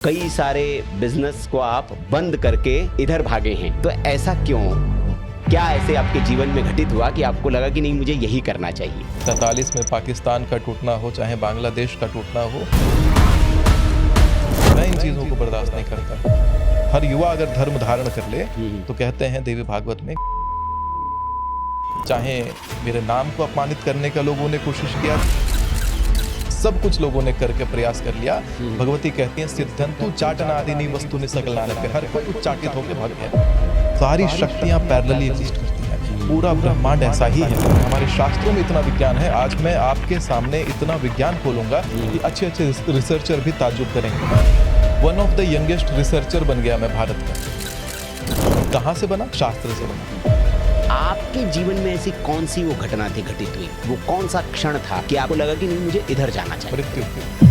कई सारे बिजनेस को आप बंद करके इधर भागे हैं, तो ऐसा क्यों? क्या ऐसे आपके जीवन में घटित हुआ कि आपको लगा कि नहीं, मुझे यही करना चाहिए? 47 में पाकिस्तान का टूटना हो, चाहे बांग्लादेश का टूटना हो, मैं इन चीज़ों को बर्दाश्त नहीं करता। हर युवा अगर धर्म धारण कर ले तो कहते हैं देवी भागवत में, चाहे मेरे नाम को अपमानित करने का लोगों ने कोशिश किया, सब कुछ लोगों ने करके प्रयास कर लिया। भगवती कहती हैं सिद्धंतु चाटनादिनी वस्तुनि सकलानि, हर कोई उच्चाटित होकर भाग गया। सारी शक्तियां पैरेलली एग्जिस्ट करती हैं, पूरा ब्रह्मांड ऐसा ही है। हमारे शास्त्रों में इतना विज्ञान है, आज मैं आपके सामने इतना विज्ञान खोलूंगा कि अच्छे अच्छे रिसर्चर भी ताज्जुब करेंगे। One of the youngest researcher बन गया मैं भारत का। कहाँ से बना? शास्त्र से बना। आपके जीवन में ऐसी कौन सी वो घटना थी घटित हुई, वो कौन सा क्षण था कि आपको लगा कि नहीं, मुझे इधर जाना चाहिए? मृत्यु।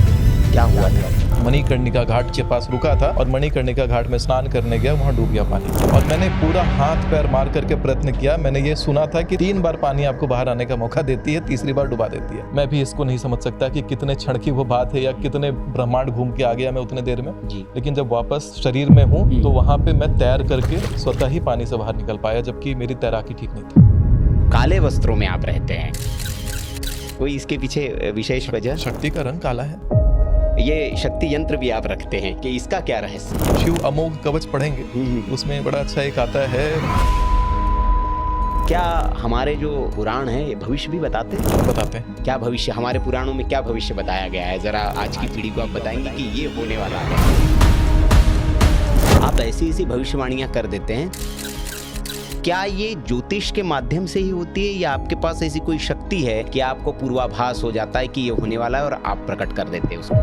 क्या हुआ था? मणिकर्णिका घाट के पास रुका था और मणिकर्णिका घाट में स्नान करने गया, वहां डूब गया पानी। और मैंने पूरा हाथ पैर मार करके प्रयत्न किया। मैंने ये सुना था कि 3 बार पानी आपको बाहर आने का मौका देती है, तीसरी बार डुबा देती है। मैं भी इसको नहीं समझ सकता कि कितने क्षण की वो बात है या कितने ब्रह्मांड घूम के आ गया मैं उतने देर में जी। लेकिन जब वापस शरीर में हूँ तो वहां पे मैं तैर करके स्वतः ही पानी से बाहर निकल पाया, जबकि मेरी तैराकी ठीक नहीं थी। काले वस्त्रों में आप रहते हैं, कोई इसके पीछे विशेष वजह? शक्ति का रंग काला है। ये शक्ति यंत्र भी आप रखते हैं, कि इसका क्या रहस्य? शिव अमोघ कवच पढ़ेंगे, उसमें बड़ा अच्छा एक आता है। क्या हमारे जो पुराण है ये भविष्य भी बताते हैं? बताते हैं। क्या भविष्य, हमारे पुराणों में क्या भविष्य बताया गया है? जरा आज की पीढ़ी को आप बताएंगे कि ये होने वाला है। आप ऐसी ऐसी भविष्यवाणियां कर देते हैं, क्या ये ज्योतिष के माध्यम से ही होती है या आपके पास ऐसी कोई शक्ति है कि आपको पूर्वाभास हो जाता है कि ये होने वाला है और आप प्रकट कर देते हैं उसको?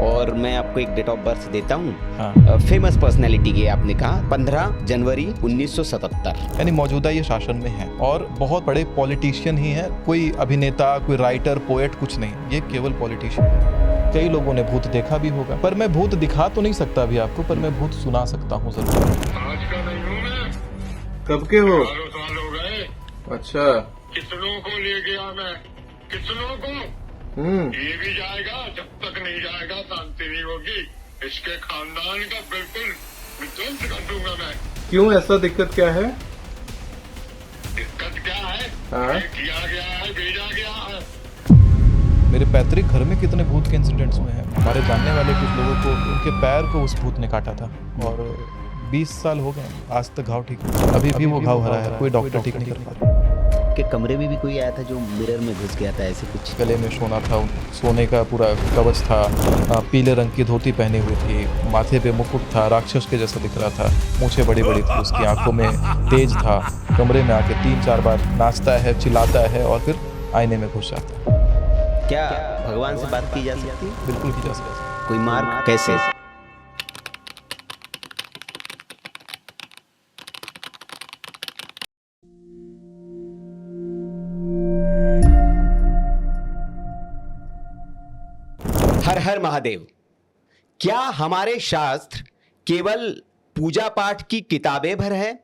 और मैं आपको एक डेट ऑफ बर्थ देता हूँ। हाँ। फेमस पर्सनैलिटी की आपने कहा 15 जनवरी 1977, यानी मौजूदा ये शासन में है और बहुत बड़े पॉलिटिशियन ही हैं। कोई अभिनेता, कोई राइटर, पोएट कुछ नहीं, ये केवल पॉलिटिशियन। कई लोगों ने भूत देखा भी होगा, पर मैं भूत दिखा तो नहीं सकता अभी आपको, पर मैं भूत सुना सकता हूँ जरूर। कब के हो? 12 साल हो गए। अच्छा। कितनों को ले गया मैं, कितनों को। ये भी जाएगा, जब तक नहीं जाएगा शांति नहीं होगी। इसके खानदान का बिल्कुल विध्वंस कर दूंगा मैं। क्यों, ऐसा दिक्कत क्या है? दिक्कत क्या है? हाँ? किया गया है, भेजा गया है। मेरे पैतृक घर में कितने भूत के इंसिडेंट्स हुए हैं। हमारे जानने वाले कुछ लोगों को उनके पैर को उस भूत ने काटा था और 20 साल हो गए, आज तक घाव ठीक नहीं। अभी भी वो घाव हरा है, कोई डॉक्टर ठीक नहीं कर पा रहा। के कमरे में भी कोई आया था जो मिरर में घुस गया था, ऐसे कुछ? गले में सोना था, सोने का पूरा कवच था, पीले रंग की धोती पहनी हुई थी, माथे पे मुकुट था, राक्षस के जैसा दिख रहा था, मूछें बड़ी बड़ी थी, उसकी आंखों में तेज था। कमरे में आके 3-4 बार नाचता है, चिल्लाता है और फिर आईने में घुस जाता है। क्या भगवान से बात की जा सकती है? बिल्कुल की जा सकती है। कोई मार्ग कैसे? हर हर महादेव। क्या हमारे शास्त्र केवल पूजा पाठ की किताबें भर है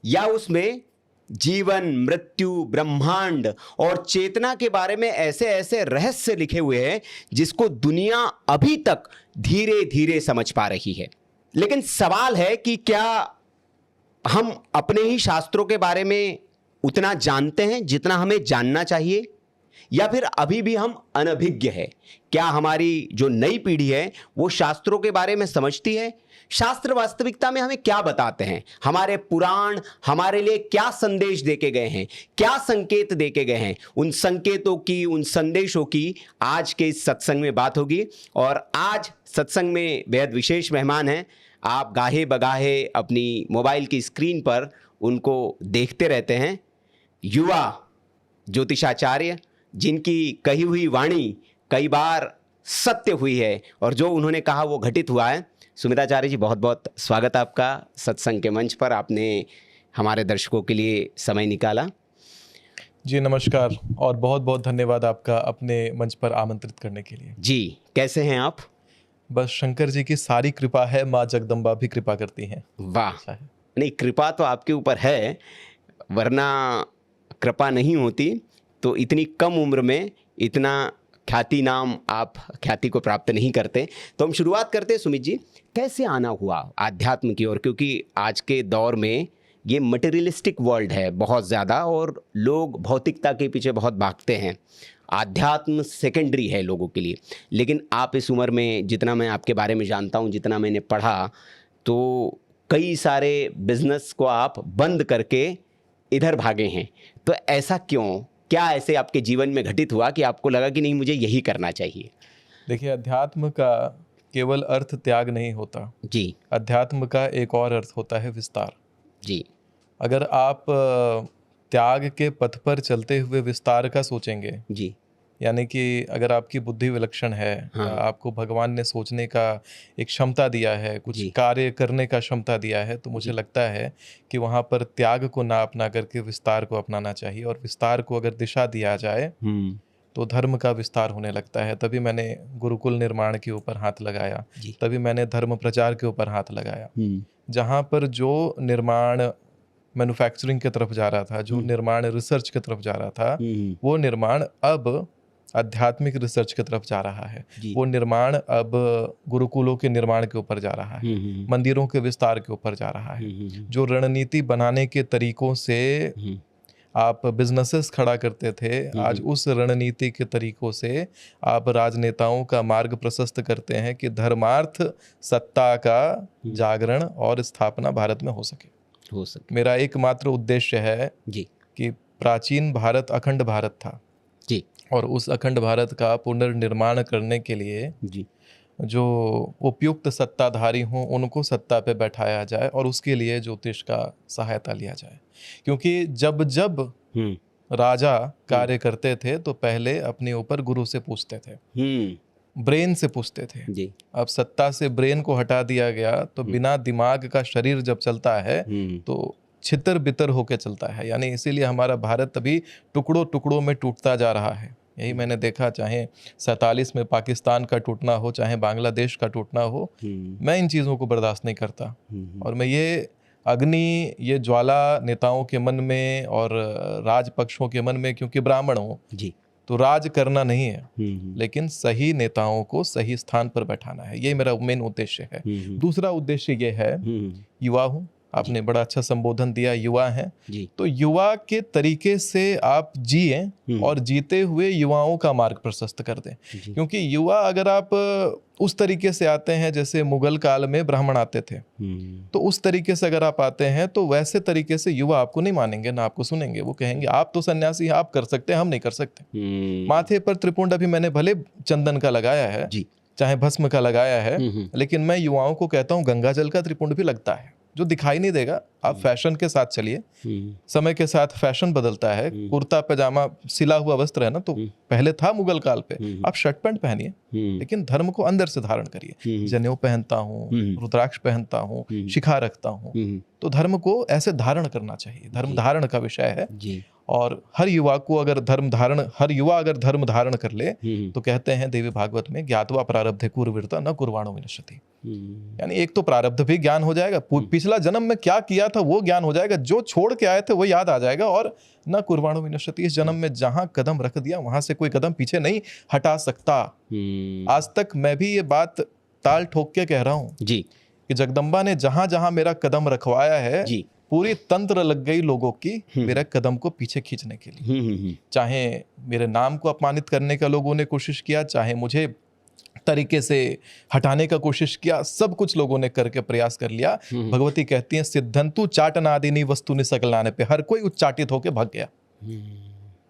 या उसमें जीवन, मृत्यु, ब्रह्मांड और चेतना के बारे में ऐसे ऐसे रहस्य लिखे हुए हैं जिसको दुनिया अभी तक धीरे धीरे समझ पा रही है? लेकिन सवाल है कि क्या हम अपने ही शास्त्रों के बारे में उतना जानते हैं जितना हमें जानना चाहिए, या फिर अभी भी हम अनभिज्ञ है? क्या हमारी जो नई पीढ़ी है वो शास्त्रों के बारे में समझती है? शास्त्र वास्तविकता में हमें क्या बताते हैं? हमारे पुराण हमारे लिए क्या संदेश देके गए हैं, क्या संकेत देके गए हैं? उन संकेतों की, उन संदेशों की आज के इस सत्संग में बात होगी। और आज सत्संग में बेहद विशेष मेहमान हैं। आप गाहे बगाहे अपनी मोबाइल की स्क्रीन पर उनको देखते रहते हैं। युवा ज्योतिषाचार्य, जिनकी कही हुई वाणी कई बार सत्य हुई है और जो उन्होंने कहा वो घटित हुआ है। सुमिताचार्य जी, बहुत बहुत स्वागत आपका सत्संग के मंच पर। आपने हमारे दर्शकों के लिए समय निकाला। जी नमस्कार और बहुत बहुत धन्यवाद आपका अपने मंच पर आमंत्रित करने के लिए। जी, कैसे हैं आप? बस शंकर जी की सारी कृपा है, माँ जगदम्बा भी कृपा करती हैं। वाह, नहीं कृपा तो आपके ऊपर है, वरना कृपा नहीं होती तो इतनी कम उम्र में इतना ख्याति नाम आप ख्याति को प्राप्त नहीं करते। तो हम शुरुआत करते हैं सुमित जी, कैसे आना हुआ आध्यात्म की ओर, क्योंकि आज के दौर में ये मटेरियलिस्टिक वर्ल्ड है बहुत ज़्यादा और लोग भौतिकता के पीछे बहुत भागते हैं, आध्यात्म सेकेंडरी है लोगों के लिए। लेकिन आप इस उम्र में, जितना मैं आपके बारे में जानता हूँ, जितना मैंने पढ़ा, तो कई सारे बिजनेस को आप बंद करके इधर भागे हैं। तो ऐसा क्यों, क्या ऐसे आपके जीवन में घटित हुआ कि आपको लगा कि नहीं मुझे यही करना चाहिए? देखिए, अध्यात्म का केवल अर्थ त्याग नहीं होता जी। अध्यात्म का एक और अर्थ होता है विस्तार। जी। अगर आप त्याग के पथ पर चलते हुए विस्तार का सोचेंगे, जी। यानी कि अगर आपकी बुद्धि विलक्षण है, हाँ। आपको भगवान ने सोचने का एक क्षमता दिया है, कुछ जी। कार्य करने का क्षमता दिया है, तो मुझे लगता है कि वहाँ पर त्याग को ना अपना करके विस्तार को अपनाना चाहिए। और विस्तार को अगर दिशा दिया जाए तो धर्म का विस्तार होने लगता है। तभी मैंने गुरुकुल निर्माण के ऊपर हाथ लगाया, तभी मैंने धर्म प्रचार के ऊपर हाथ लगाया। जहाँ पर जो निर्माण मैन्युफैक्चरिंग की तरफ जा रहा था, जो निर्माण रिसर्च की तरफ जा रहा था, वो निर्माण अब आध्यात्मिक रिसर्च की तरफ जा रहा है। वो निर्माण अब गुरुकुलों के निर्माण के ऊपर जा रहा है, मंदिरों के विस्तार के ऊपर जा रहा है। जो रणनीति बनाने के तरीकों से आप बिजनेसेस खड़ा करते थे, आज उस रणनीति के तरीकों से आप राजनेताओं का मार्ग प्रशस्त करते हैं कि धर्मार्थ सत्ता का जागरण और स्थापना भारत में हो सके। मेरा एकमात्र उद्देश्य है जी कि प्राचीन भारत अखंड भारत था जी, और उस अखंड भारत का पुनर्निर्माण करने के लिए जी जो उपयुक्त सत्ताधारी हों उनको सत्ता पे बैठाया जाए और उसके लिए ज्योतिष का सहायता लिया जाए। क्योंकि जब जब राजा कार्य करते थे तो पहले अपने ऊपर गुरु से पूछते थे, ब्रेन से पूछते थे। जी। अब सत्ता से ब्रेन को हटा दिया गया तो बिना दिमाग का शरीर जब चलता है तो छितर बितर होके चलता है। यानी इसीलिए हमारा भारत अभी टुकड़ों टुकड़ों में टूटता जा रहा है। यही मैंने देखा, चाहे 47 में पाकिस्तान का टूटना हो, चाहे बांग्लादेश का टूटना हो, मैं इन चीज़ों को बर्दाश्त नहीं करता। और मैं ये अग्नि, ये ज्वाला नेताओं के मन में और राजपक्षों के मन में, क्योंकि ब्राह्मण हूँ जी, तो राज करना नहीं है, लेकिन सही नेताओं को सही स्थान पर बैठाना है। ये मेरा मेन उद्देश्य है। दूसरा उद्देश्य ये है, युवा हूँ, आपने बड़ा अच्छा संबोधन दिया, युवा हैं, तो युवा के तरीके से आप जिए और जीते हुए युवाओं का मार्ग प्रशस्त कर दें। क्योंकि युवा, अगर आप उस तरीके से आते हैं जैसे मुगल काल में ब्राह्मण आते थे, तो उस तरीके से अगर आप आते हैं तो वैसे तरीके से युवा आपको नहीं मानेंगे, ना आपको सुनेंगे। वो कहेंगे आप तो सन्यासी हैं, आप कर सकते हैं, हम नहीं कर सकते। माथे पर त्रिपुंड अभी मैंने भले चंदन का लगाया है, चाहे भस्म का लगाया है, लेकिन मैं युवाओं को कहता हूँ गंगा जल का त्रिपुंड भी लगता है, जो दिखाई नहीं देगा। आप फैशन के साथ चलिए, समय के साथ फैशन बदलता है। कुर्ता पैजामा सिला हुआ वस्त्र है ना, तो पहले था मुगल काल पे, आप शर्ट पैंट पहनिए, लेकिन धर्म को अंदर से धारण करिए। जनेऊ पहनता हूँ, रुद्राक्ष पहनता हूँ, शिखा रखता हूँ, तो धर्म को ऐसे धारण करना चाहिए। धर्म धारण का विषय है। और हर युवा अगर धर्म धारण कर ले तो कहते हैं देवी भागवत में, ज्ञातवा प्रारब्धे कुर्वीरता न कुर्वाणो विनश्यति। यानी एक तो प्रारब्ध भी ज्ञान हो जाएगा, पिछला जन्म में क्या किया था वो ज्ञान हो जाएगा, जो छोड़ के आए थे वो याद आ जाएगा, और न कुर्वाणो विनश्यति, इस जन्म में जहां कदम रख दिया वहां से कोई कदम पीछे नहीं हटा सकता। आज तक मैं भी ये बात ताल ठोक के कह रहा हूँ कि जगदम्बा ने जहां जहां मेरा कदम रखवाया है, पूरी तंत्र लग गई लोगों की मेरे कदम को पीछे खींचने के लिए। चाहे मेरे नाम को अपमानित करने का लोगों ने कोशिश किया, चाहे मुझे तरीके से हटाने का कोशिश किया, सब कुछ लोगों ने करके प्रयास कर लिया। भगवती कहती हैं, सिद्धंतु चाटनादिनी वस्तुनि सकलाने पे, हर कोई उच्चाटित होके भाग गया,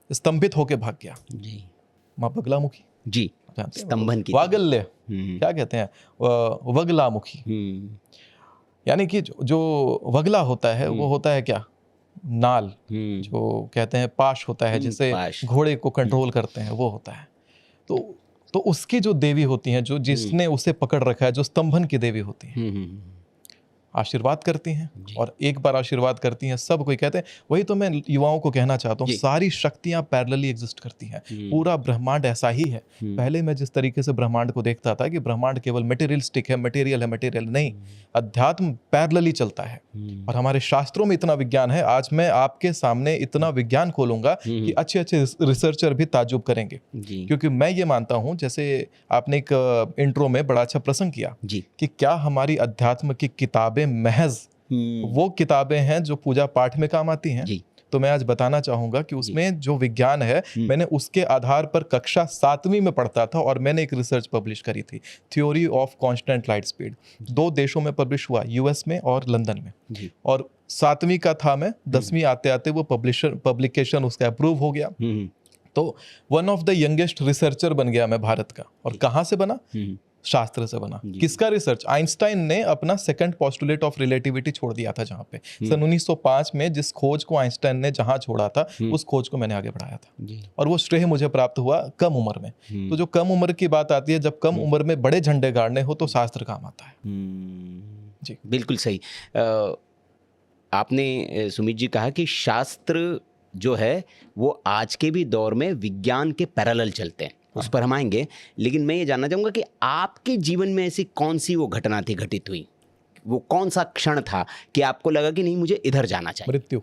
स्तंभित होके भाग गया। माँ बगलामुखी जी, स्तंभन की वागल्य क्या कहते हैं, वगलामुखी। यानी कि जो वगला होता है वो होता है क्या, नाल, जो कहते हैं पाश होता है, जिसे घोड़े को कंट्रोल करते हैं, वो होता है। तो उसकी जो देवी होती हैं, जो जिसने उसे पकड़ रखा है, जो स्तंभन की देवी होती है। आशीर्वाद करती हैं, और एक बार आशीर्वाद करती हैं सब कोई कहते हैं। वही तो मैं युवाओं को कहना चाहता हूँ, सारी शक्तियां पैरेलली एग्जिस्ट करती हैं। पूरा ब्रह्मांड ऐसा ही है। पहले मैं जिस तरीके से ब्रह्मांड को देखता था कि ब्रह्मांड केवल मटेरियलिस्टिक है, मटेरियल नहीं, अध्यात्म पैरेलली चलता है। और हमारे शास्त्रों में इतना विज्ञान है, आज मैं आपके सामने इतना विज्ञान खोलूंगा कि अच्छे अच्छे रिसर्चर भी ताज्जुब करेंगे। क्योंकि मैं ये मानता हूं, जैसे आपने एक इंट्रो में बड़ा अच्छा प्रसंग किया कि क्या हमारी अध्यात्म की किताबें महज वो किताबें हैं जो पूजा पाठ में काम आती हैं। तो मैं आज बताना चाहूंगा कि उसमें जो विज्ञान है, मैंने उसके आधार पर कक्षा 7वीं में पढ़ता था और मैंने एक रिसर्च पब्लिश करी थी, theory of constant light speed. 2 देशों में पब्लिश हुआ, यूएस में और लंदन में। और 7वीं का था मैं, 10वीं आते आते वो पब्लिकेशन उसका अप्रूव हो गया। तो one of the youngest researcher बन गया मैं भारत का। और कहाँ से बना? शास्त्र से बना। किसका रिसर्च? आइंस्टाइन ने अपना सेकंड पोस्टुलेट ऑफ रिलेटिविटी छोड़ दिया था, जहां पे सन 1905 में जिस खोज को आइंस्टाइन ने जहां छोड़ा था, उस खोज को मैंने आगे बढ़ाया था। और वो श्रेय मुझे प्राप्त हुआ कम उम्र में। तो जो कम उम्र की बात आती है, जब कम उम्र में बड़े झंडे गाड़ने हो तो शास्त्र काम आता है। जी बिल्कुल सही। आपने सुमित जी कहा कि शास्त्र जो है वो आज के भी दौर में विज्ञान के पैरेलल चलते हैं, उस पर हम आएंगे। लेकिन मैं ये जानना चाहूँगा कि आपके जीवन में ऐसी कौन सी वो घटना थी, घटित हुई, वो कौन सा क्षण था कि आपको लगा कि नहीं, मुझे इधर जाना चाहिए? मृत्यु।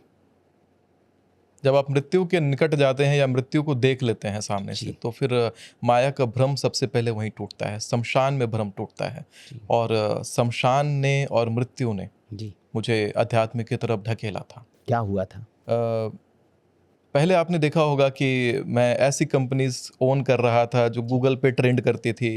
जब आप मृत्यु के निकट जाते हैं या मृत्यु को देख लेते हैं सामने से, तो फिर माया का भ्रम सबसे पहले वहीं टूटता है, शमशान में भ्रम टूटता है। और शमशान ने और मृत्यु ने मुझे अध्यात्म की तरफ ढकेला था। क्या हुआ था? पहले आपने देखा होगा कि मैं ऐसी कंपनीज ओन कर रहा था जो गूगल पे ट्रेंड करती थी,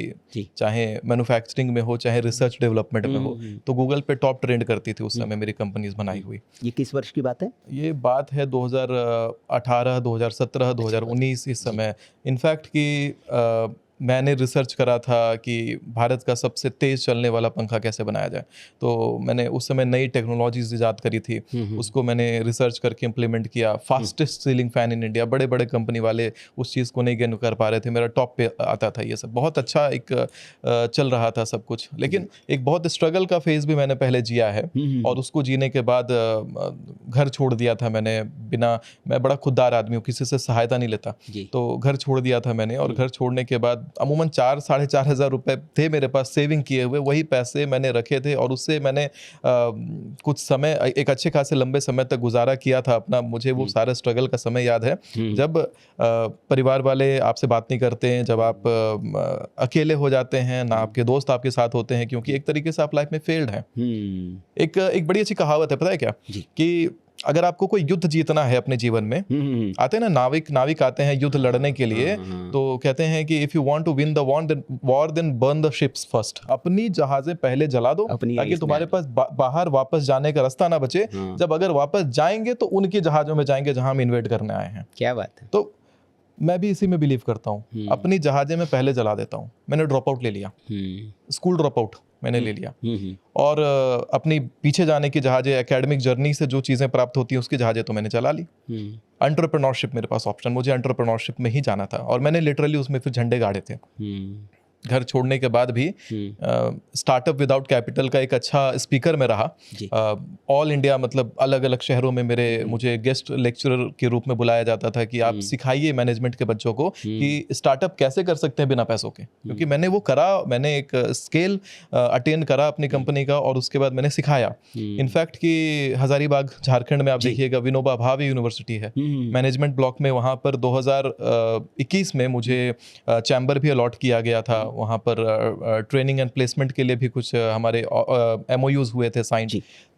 चाहे मैन्युफैक्चरिंग में हो, चाहे रिसर्च डेवलपमेंट में हो, तो गूगल पे टॉप ट्रेंड करती थी उस समय मेरी कंपनीज बनाई हुई। ये किस वर्ष की बात है? ये बात है 2018, 2017, 2019 इस समय। इनफैक्ट कि मैंने रिसर्च करा था कि भारत का सबसे तेज चलने वाला पंखा कैसे बनाया जाए। तो मैंने उस समय नई टेक्नोलॉजीज इजाद करी थी, उसको मैंने रिसर्च करके इम्प्लीमेंट किया। Fastest ceiling fan in India, बड़े बड़े कंपनी वाले उस चीज़ को नहीं गेन कर पा रहे थे, मेरा टॉप पे आता था। ये सब बहुत अच्छा एक चल रहा था सब कुछ। लेकिन एक बहुत स्ट्रगल का फेज भी मैंने पहले जिया है, और उसको जीने के बाद घर छोड़ दिया था मैंने। मैं बड़ा खुददार आदमी हूँ, किसी से सहायता नहीं लेता, तो घर छोड़ दिया था मैंने। और घर छोड़ने के बाद अमूमन 4-4.5 हज़ार रुपए थे मेरे पास सेविंग किए हुए, वही पैसे मैंने रखे थे और उससे मैंने कुछ समय, एक अच्छे खासे लंबे समय तक गुजारा किया था अपना। मुझे वो सारा स्ट्रगल का समय याद है, जब परिवार वाले आपसे बात नहीं करते हैं, जब आप अकेले हो जाते हैं, ना आपके दोस्त आपके साथ होते हैं, क्योंकि एक तरीके से आप लाइफ में फेल्ड हैं। एक बड़ी अच्छी कहावत है, पता है क्या, कि अगर आपको कोई युद्ध जीतना है अपने जीवन में, आते हैं ना नाविक आते हैं युद्ध लड़ने के लिए, तो कहते हैं कि if you want to win the war then burn the ships first. अपनी जहाजें पहले जला दो ताकि तुम्हारे पास बाहर वापस जाने का रास्ता ना बचे। जब अगर वापस जाएंगे तो उनकी जहाजों में जाएंगे जहां हम इन्वेट करने आए हैं। क्या बात है। तो मैं भी इसी में बिलीव करता हूँ, अपनी जहाजें में पहले जला देता हूँ। मैंने ड्रॉप आउट ले लिया, स्कूल ड्रॉप आउट मैंने ले लिया, और अपनी पीछे जाने की जहाजें, एकेडमिक जर्नी से जो चीज़ें प्राप्त होती हैं उसकी जहाजें तो मैंने चला ली। एंटरप्रेन्योरशिप मेरे पास ऑप्शन, मुझे एंटरप्रेन्योरशिप में ही जाना था, और मैंने लिटरली उसमें फिर झंडे गाड़े थे। घर छोड़ने के बाद भी स्टार्टअप विदाउट कैपिटल का एक अच्छा स्पीकर में रहा। ऑल इंडिया, मतलब अलग अलग शहरों में मुझे गेस्ट लेक्चरर के रूप में बुलाया जाता था कि आप सिखाइए मैनेजमेंट के बच्चों को कि स्टार्टअप कैसे कर सकते हैं बिना पैसों के। क्योंकि मैंने वो करा, मैंने एक स्केल अटेन करा अपनी कंपनी का, और उसके बाद मैंने सिखाया। इनफैक्ट कि हजारीबाग झारखंड में आप देखिएगा विनोबा भावे यूनिवर्सिटी है, मैनेजमेंट ब्लॉक में, वहाँ पर 2021 में मुझे चैम्बर भी अलॉट किया गया था। वहाँ पर ट्रेनिंग एंड प्लेसमेंट के लिए भी कुछ हमारे MOUs हुए थे साइन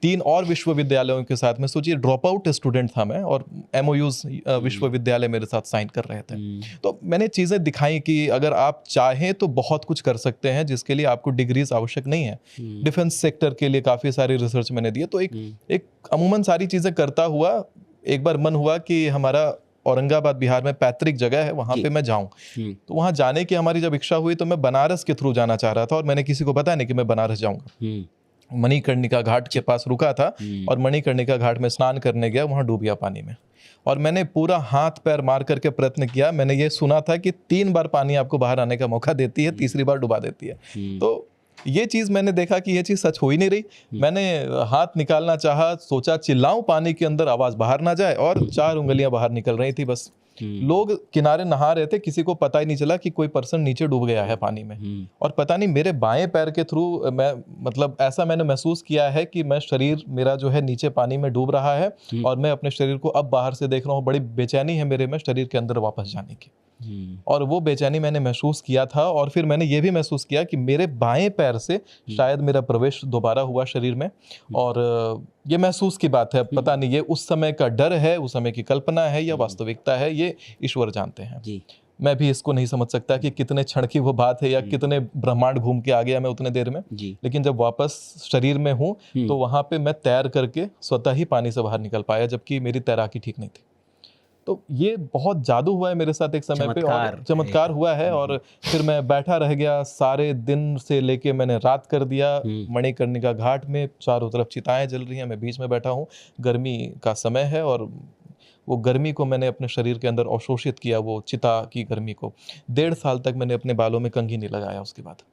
3 और विश्वविद्यालयों के साथ में। सोचिए ड्रॉप आउट स्टूडेंट था मैं, और MOUs विश्वविद्यालय मेरे साथ साइन कर रहे थे। तो मैंने चीज़ें दिखाई कि अगर आप चाहें तो बहुत कुछ कर सकते हैं, जिसके लिए आपको डिग्रीज आवश्यक नहीं है। डिफेंस सेक्टर के लिए काफ़ी सारी रिसर्च मैंने दी है। तो एक अमूमन सारी चीज़ें करता हुआ एक बार मन हुआ कि हमारा औरंगाबाद बिहार में पैतृक जगह है, वहाँ पे मैं जाऊँ। तो वहाँ जाने की हमारी जब इच्छा हुई तो मैं बनारस के थ्रू जाना चाह रहा था, और मैंने किसी को बताया नहीं कि मैं बनारस जाऊँगा। मणिकर्णिका घाट के पास रुका था, और मणिकर्णिका घाट में स्नान करने गया, वहाँ डूब गया पानी में। और मैंने पूरा हाथ पैर मार करके प्रयत्न किया। मैंने ये सुना था कि 3 बार पानी आपको बाहर आने का मौका देती है, तीसरी बार डुबा देती है। तो ये चीज़ मैंने देखा कि ये चीज़ सच हो ही नहीं रही। मैंने हाथ निकालना चाहा, सोचा चिल्लाऊं पानी के अंदर, आवाज़ बाहर ना जाए, और 4 उंगलियां बाहर निकल रही थी बस। लोग किनारे नहा रहे थे, किसी को पता ही नहीं चला कि कोई पर्सन नीचे डूब गया है पानी में। और पता नहीं मेरे बाएं पैर के थ्रू मैं, मतलब ऐसा मैंने महसूस किया है कि मैं, शरीर मेरा जो है नीचे पानी में डूब रहा है, और मैं अपने शरीर को अब बाहर से देख रहा हूँ। बड़ी बेचैनी है मेरे में शरीर के अंदर वापस जाने की, और वो बेचैनी मैंने महसूस किया था। और फिर मैंने ये भी महसूस किया कि मेरे बाएं पैर से शायद मेरा प्रवेश दोबारा हुआ शरीर में। और ये महसूस की बात है, पता नहीं ये उस समय का डर है, उस समय की कल्पना है, या वास्तविकता है, ये ईश्वर जानते हैं। जी। मैं भी इसको नहीं समझ सकता कि कितने क्षण की वो बात है, या कितने ब्रह्मांड घूम के आ गया मैं उतने देर में। जी। लेकिन जब वापस शरीर में हूँ तो वहाँ पे मैं तैर करके स्वतः ही पानी से बाहर निकल पाया, जबकि मेरी तैराकी ठीक नहीं थी। तो ये बहुत जादू हुआ है मेरे साथ एक समय पे, और चमत्कार हुआ है। और फिर मैं बैठा रह गया सारे दिन से लेके मैंने रात कर दिया मणिकर्णिका घाट में। चारों तरफ चिताएं जल रही हैं, मैं बीच में बैठा हूँ, गर्मी का समय है, और वो गर्मी को मैंने अपने शरीर के अंदर अवशोषित किया, वो चिता की गर्मी को। 1.5 साल तक मैंने अपने बालों में कंघी नहीं लगाया। उसके बाद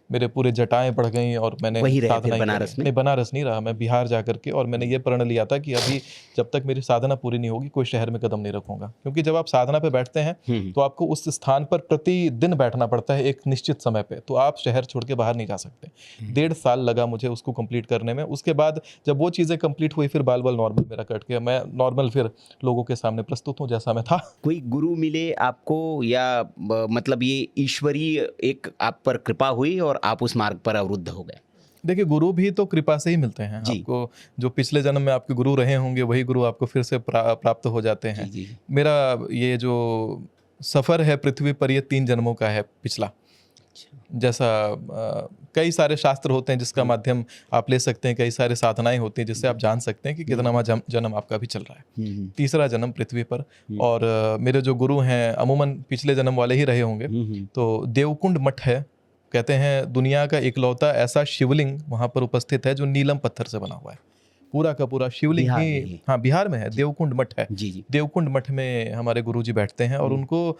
मेरे पूरे जटाएं बढ़ गई, और मैंने वही रहे साधना फिर ही बनारस में? नहीं, बनारस नहीं रहा, मैं बिहार जा करके। और मैंने ये प्रण लिया था कि अभी जब तक मेरी साधना पूरी नहीं होगी कोई शहर में कदम नहीं रखूंगा। क्योंकि जब आप साधना पे बैठते हैं तो आपको उस स्थान पर प्रतिदिन बैठना पड़ता है एक निश्चित समय पे, तो आप शहर छोड़ के बाहर नहीं जा सकते। 1.5 साल लगा मुझे उसको कंप्लीट करने में। उसके बाद जब वो चीज़ें कंप्लीट हुई, फिर बाल नॉर्मल मेरा कट गया, मैं नॉर्मल फिर लोगों के सामने प्रस्तुत हूँ जैसा मैं था। कोई गुरु मिले आपको, या मतलब ये ईश्वरीय एक आप पर कृपा हुई और आप उस मार्ग पर अवरुद्ध हो गए? देखिए, गुरु भी तो कृपा से ही मिलते हैं आपको। जो पिछले जन्म में आपके गुरु रहे होंगे वही गुरु आपको फिर से प्राप्त हो जाते हैं। जी। मेरा ये जो सफ़र है पृथ्वी पर, ये 3 जन्मों का है पिछला। जैसा कई सारे शास्त्र होते हैं जिसका माध्यम आप ले सकते हैं, कई सारे साधनाएं होती हैं जिससे आप जान सकते हैं कि कितनावा जन्म आपका भी चल रहा है। तीसरा जन्म पृथ्वी पर। और मेरे जो गुरु हैं अमूमन पिछले जन्म वाले ही रहे होंगे। तो देवकुंड मठ है, कहते हैं दुनिया का इकलौता ऐसा शिवलिंग वहाँ पर उपस्थित है जो नीलम पत्थर से बना हुआ है। पूरा का पूरा शिवलिंग ही, हाँ, बिहार में है, देवकुंड मठ है। जी। देवकुंड मठ में हमारे गुरुजी बैठते हैं, और उनको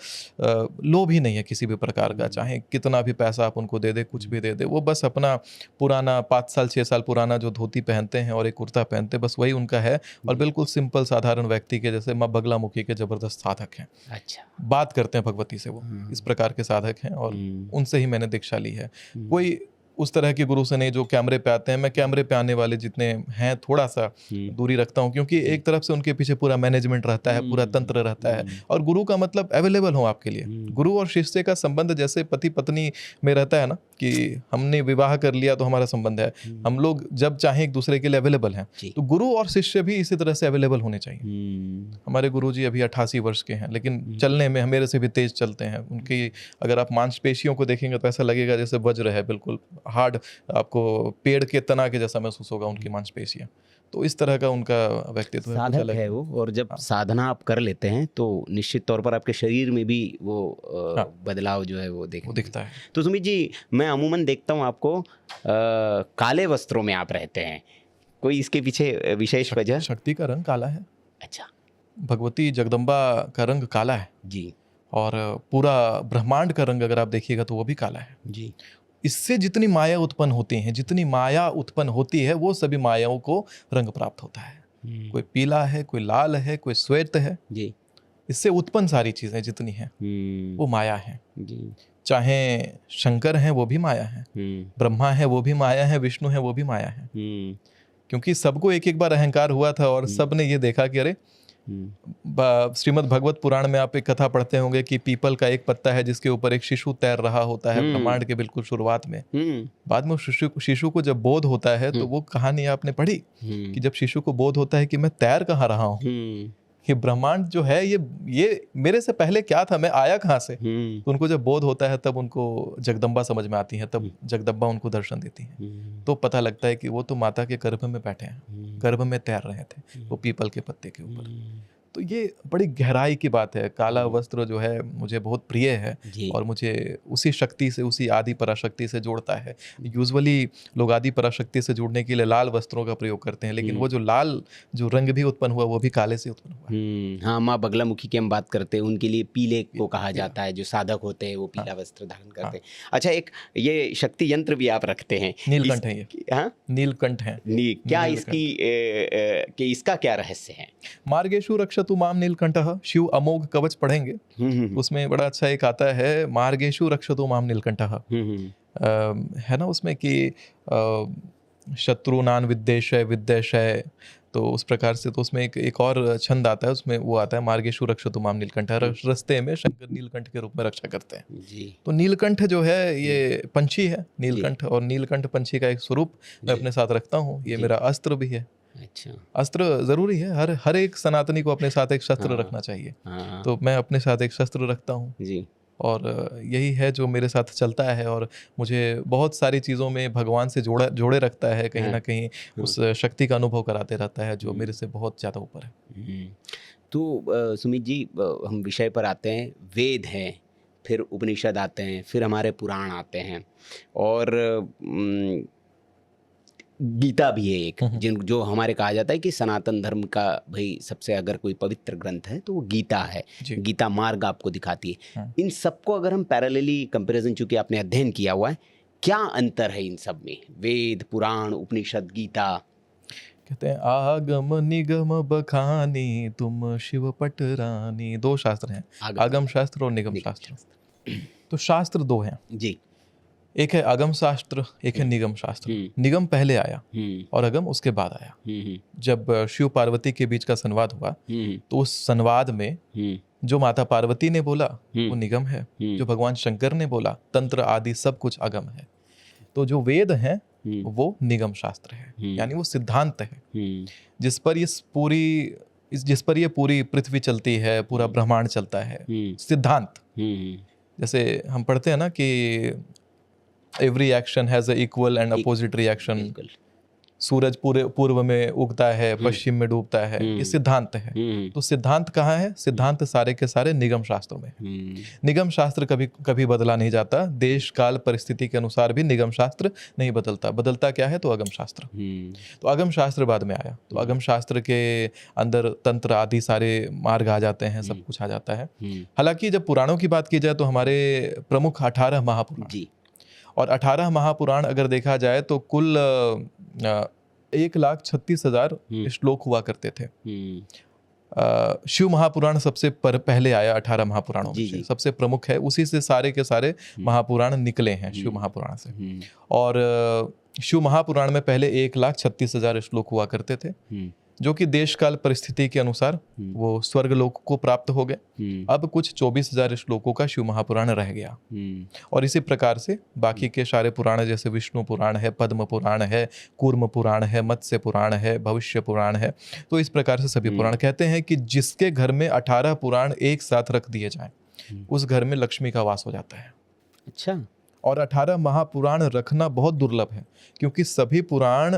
लोभ ही नहीं है किसी भी प्रकार का, चाहे कितना भी पैसा आप उनको दे दे, कुछ भी दे दे, वो बस अपना पुराना 5 साल 6 साल पुराना जो धोती पहनते हैं और एक कुर्ता पहनते हैं, बस वही उनका है। और बिल्कुल सिंपल साधारण व्यक्ति के जैसे माँ बगलामुखी के जबरदस्त साधक हैं। अच्छा। बात करते हैं भगवती से, वो इस प्रकार के साधक हैं, और उनसे ही मैंने दीक्षा ली है। कोई उस तरह के गुरु से नहीं जो कैमरे पे आते हैं। मैं कैमरे पे आने वाले जितने हैं थोड़ा सा दूरी रखता हूँ, क्योंकि एक तरफ से उनके पीछे पूरा मैनेजमेंट रहता है, पूरा तंत्र रहता है, और गुरु का मतलब अवेलेबल हो आपके लिए। गुरु और शिष्य का संबंध जैसे पति पत्नी में रहता है ना, कि हमने विवाह कर लिया तो हमारा संबंध है, हम लोग जब चाहें एक दूसरे के लिए अवेलेबल हैं, तो गुरु और शिष्य भी इसी तरह से अवेलेबल होने चाहिए। हमारे गुरुजी अभी 88 वर्ष के हैं, लेकिन चलने में मेरे से भी तेज चलते हैं। उनकी अगर आप मांसपेशियों को देखेंगे तो ऐसा लगेगा जैसे वज्र है, बिल्कुल हार्ड, आपको पेड़ के तना के जैसा महसूस होगा उनकी मांसपेशियां। तो इस तरह का उनका व्यक्तित्व है, साधक है वो। और जब साधना आप कर लेते हैं तो निश्चित तौर पर आपके शरीर में भी वो बदलाव जो है वो दिखता है। तो सुमित जी, मैं अमूमन देखता हूँ आपको काले वस्त्रों में आप रहते हैं, कोई इसके पीछे विशेष वजह? शक्ति का रंग काला है। अच्छा। भगवती जगदम्बा का रंग काला है जी। और पूरा ब्रह्मांड का रंग अगर आप देखिएगा तो वो भी काला है जी। इससे जितनी माया उत्पन्न होती हैं, जितनी माया उत्पन्न होती है, वो सभी मायाओं को रंग प्राप्त होता है। कोई पीला है, कोई लाल है, कोई श्वेत है जी। इससे उत्पन्न सारी चीजें जितनी हैं वो माया है जी। चाहे शंकर हैं वो भी माया है, ब्रह्मा है वो भी माया है, विष्णु है वो भी माया है। क्योंकि सबको एक एक बार अहंकार हुआ था और सब ने ये देखा कि अरे, श्रीमद् भगवत पुराण में आप एक कथा पढ़ते होंगे कि पीपल का एक पत्ता है जिसके ऊपर एक शिशु तैर रहा होता है ब्रह्मांड के बिल्कुल शुरुआत में। बाद में शिशु को जब बोध होता है तो वो कहानी आपने पढ़ी कि जब शिशु को बोध होता है कि मैं तैर कहाँ रहा हूँ, ये ब्रह्मांड जो है ये मेरे से पहले क्या था, मैं आया कहाँ से। तो उनको जब बोध होता है तब उनको जगदम्बा समझ में आती है, तब जगदम्बा उनको दर्शन देती है। तो पता लगता है कि वो तो माता के गर्भ में बैठे हैं, गर्भ में तैर रहे थे वो पीपल के पत्ते के ऊपर। तो ये बड़ी गहराई की बात है। काला वस्त्र जो है मुझे बहुत प्रिय है जी। और मुझे उसी शक्ति से, उसी आदि पराशक्ति से जोड़ता है। यूजुअली लोग आदि पराशक्ति से जुड़ने के लिए लाल वस्त्रों का प्रयोग करते हैं, लेकिन वो जो लाल जो रंग भी उत्पन्न हुआ वो भी काले से उत्पन्न हुआ। हाँ, माँ बगलामुखी की हम बात करते हैं, उनके लिए पीले को कहा जाता है, जो साधक होते हैं वो पीला वस्त्र धारण करते हैं। अच्छा, एक ये शक्ति यंत्र भी आप रखते हैं, नीलकंठ है ये। हाँ, नीलकंठ है। क्या इसकी कि इसका क्या रहस्य है? मार्गेषु रक्षतु माम नीलकंठः, शिव अमोघ कवच पढ़ेंगे, उसमें बड़ा अच्छा एक आता है, मार्गेषु रक्षतु माम नीलकंठः। है ना उसमें कि शत्रुनान विद्वेषय विद्वेषय, तो उस प्रकार से तो उसमें एक और छंद आता है, उसमें वो आता है मार्गेषु रक्षतु माम नीलकंठः। रास्ते में शंकर नीलकंठ के रूप में रक्षा करते हैं जी। तो नीलकंठ जो है ये पंछी है, नीलकंठ, और नीलकंठ पंछी का एक स्वरूप मैं अपने साथ रखता हूँ। ये मेरा अस्त्र भी है। अच्छा, अस्त्र जरूरी है, हर एक सनातनी को अपने साथ एक शस्त्र रखना चाहिए। तो मैं अपने साथ एक शस्त्र रखता हूँ जी। और यही है जो मेरे साथ चलता है और मुझे बहुत सारी चीज़ों में भगवान से जोड़े रखता है, कहीं ना कहीं उस शक्ति का अनुभव कराते रहता है जो मेरे से बहुत ज़्यादा ऊपर है। तो सुमित जी, हम विषय पर आते हैं। वेद हैं, फिर उपनिषद आते हैं, फिर हमारे पुराण आते हैं, और गीता भी है एक, जो हमारे कहा जाता है कि सनातन धर्म का भाई सबसे अगर कोई पवित्र ग्रंथ है तो वो गीता है। गीता मार्ग आपको दिखाती है। इन सबको अगर हम पैरेलली कंपैरिजन, चूंकि आपने अध्ययन किया हुआ है, क्या अंतर है इन सब में? वेद, पुराण, उपनिषद, गीता। कहते हैं आगम निगम बखानी तुम शिव पटरानी। दो शास्त्र हैं, आगम शास्त्र और निगम शास्त्र। तो शास्त्र दो हैं जी। एक है आगम शास्त्र, एक है निगम शास्त्र। निगम पहले आया और आगम उसके बाद आया। जब शिव पार्वती के बीच का संवाद हुआ तो उस संवाद में जो माता पार्वती ने बोला वो निगम है, जो भगवान शंकर ने बोला तंत्र आदि सब कुछ आगम है। तो जो वेद हैं वो निगम शास्त्र है, यानी वो सिद्धांत है जिस पर ये पूरी पृथ्वी चलती है, पूरा ब्रह्मांड चलता है। सिद्धांत, जैसे हम पढ़ते हैं ना कि every action has a equal and opposite reaction. सूरज पूर्व में उगता है, पश्चिम में डूबता है, ये सिद्धांत है। तो सिद्धांत कहाँ है? सिद्धांत सारे के सारे निगम शास्त्रों में। निगम शास्त्र कभी बदला नहीं जाता। देश काल परिस्थिति के अनुसार भी निगम शास्त्र नहीं बदलता। बदलता क्या है? तो अगम शास्त्र। तो अगम शास्त्र बाद में आया, तो अगम शास्त्र के अंदर तंत्र आदि सारे मार्ग आ जाते हैं, सब कुछ आ जाता है। हालांकि जब पुराणों की बात की जाए तो हमारे प्रमुख 18 महापुराण, और 18 महापुराण अगर देखा जाए तो कुल 1,36,000 श्लोक हुआ करते थे। शिव महापुराण सबसे पहले आया 18 महापुराणों में से, सबसे प्रमुख है, उसी से सारे के सारे महापुराण निकले हैं, शिव महापुराण से। और शिव महापुराण में पहले 1,36,000 श्लोक हुआ करते थे, जो कि देश काल परिस्थिति के अनुसार वो स्वर्ग लोक को प्राप्त हो गए। अब कुछ 24,000 श्लोकों का शिव महापुराण रह गया। और इसी प्रकार से बाकी के सारे पुराण, जैसे विष्णु पुराण है, पद्म पुराण है, कूर्म पुराण है, मत्स्य पुराण है, भविष्य पुराण है, तो इस प्रकार से सभी पुराण कहते हैं कि जिसके घर में 18 पुराण एक साथ रख दिए जाएं, उस घर में लक्ष्मी का वास हो जाता है। अच्छा। और 18 महापुराण रखना बहुत दुर्लभ है, क्योंकि सभी पुराण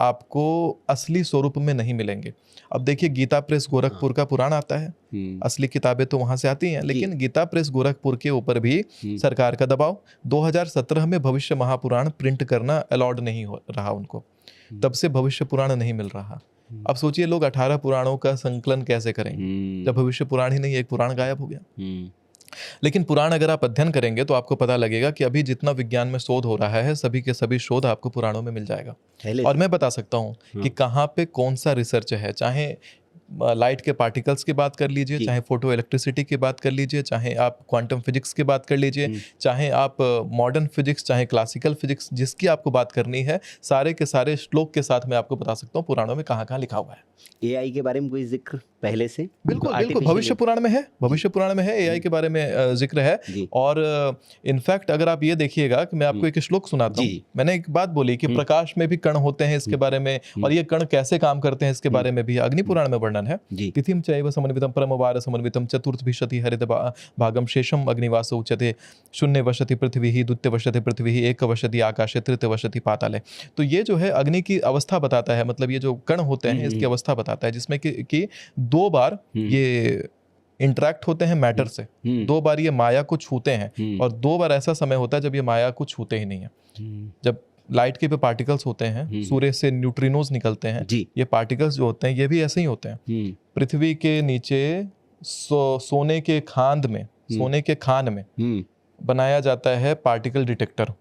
आपको असली स्वरूप में नहीं मिलेंगे। अब देखिए, गीता प्रेस गोरखपुर का पुराण आता है, असली किताबें तो वहां से आती हैं, लेकिन गीता प्रेस गोरखपुर के ऊपर भी सरकार का दबाव। 2017 में भविष्य महापुराण प्रिंट करना अलाउड नहीं हो रहा उनको, तब से भविष्य पुराण नहीं मिल रहा। अब सोचिए, लोग 18 पुराणों का संकलन कैसे करेंगे जब भविष्य पुराण ही नहीं, एक पुराण गायब हो गया। लेकिन पुराण अगर आप अध्ययन करेंगे तो आपको पता लगेगा कि अभी जितना विज्ञान में शोध हो रहा है, सभी के सभी शोध आपको पुराणों में मिल जाएगा। और मैं बता सकता हूँ कि कहाँ पे कौन सा रिसर्च है, चाहे लाइट के पार्टिकल्स की बात कर लीजिए, चाहे फोटो इलेक्ट्रिसिटी की बात कर लीजिए, चाहे आप क्वांटम फिजिक्स की बात कर लीजिए, चाहे आप मॉडर्न फिजिक्स, चाहे क्लासिकल फिजिक्स, जिसकी आपको बात करनी है, सारे के सारे श्लोक के साथ मैं आपको बता सकता हूँ पुराणों में कहाँ कहाँ लिखा हुआ है। एआई के बारे में कोई जिक्र पहले से? बिल्कुल भविष्य पुराण में है, भविष्य पुराण में है, एआई के बारे में जिक्र है। और इनफैक्ट अगर आप ये देखिएगा कि मैं आपको एक श्लोक सुनाता हूँ। मैंने एक बात बोली कि प्रकाश में भी कण होते हैं, इसके बारे में, और ये कण कैसे काम करते हैं इसके बारे में भी अग्नि पुराण में वर्णन वर्णन है। जी। तिथिम चैव समन्वितम परमवार समन्वितम चतुर्थ विशति हरित भागम शेषम अग्निवास उच्यते शून्य वशति पृथ्वी ही द्वितीय वशति पृथ्वी ही एक वशति आकाशे तृतीय वशति पाताले। तो ये जो है अग्नि की अवस्था बताता है, मतलब ये जो कण होते हैं इसकी अवस्था बताता है, जिसमें कि 2 बार ये इंटरेक्ट होते हैं मैटर से, 2 बार ये माया को छूते हैं, और 2 बार ऐसा समय होता है जब ये माया को छूते ही नहीं है। जब लाइट के पे पार्टिकल्स होते हैं, सूर्य से न्यूट्रिनोज निकलते हैं, ये पार्टिकल्स जो होते हैं ये भी ऐसे ही होते हैं। पृथ्वी के नीचे सोने के खान में बनाया जाता है पार्टिकल डिटेक्टर,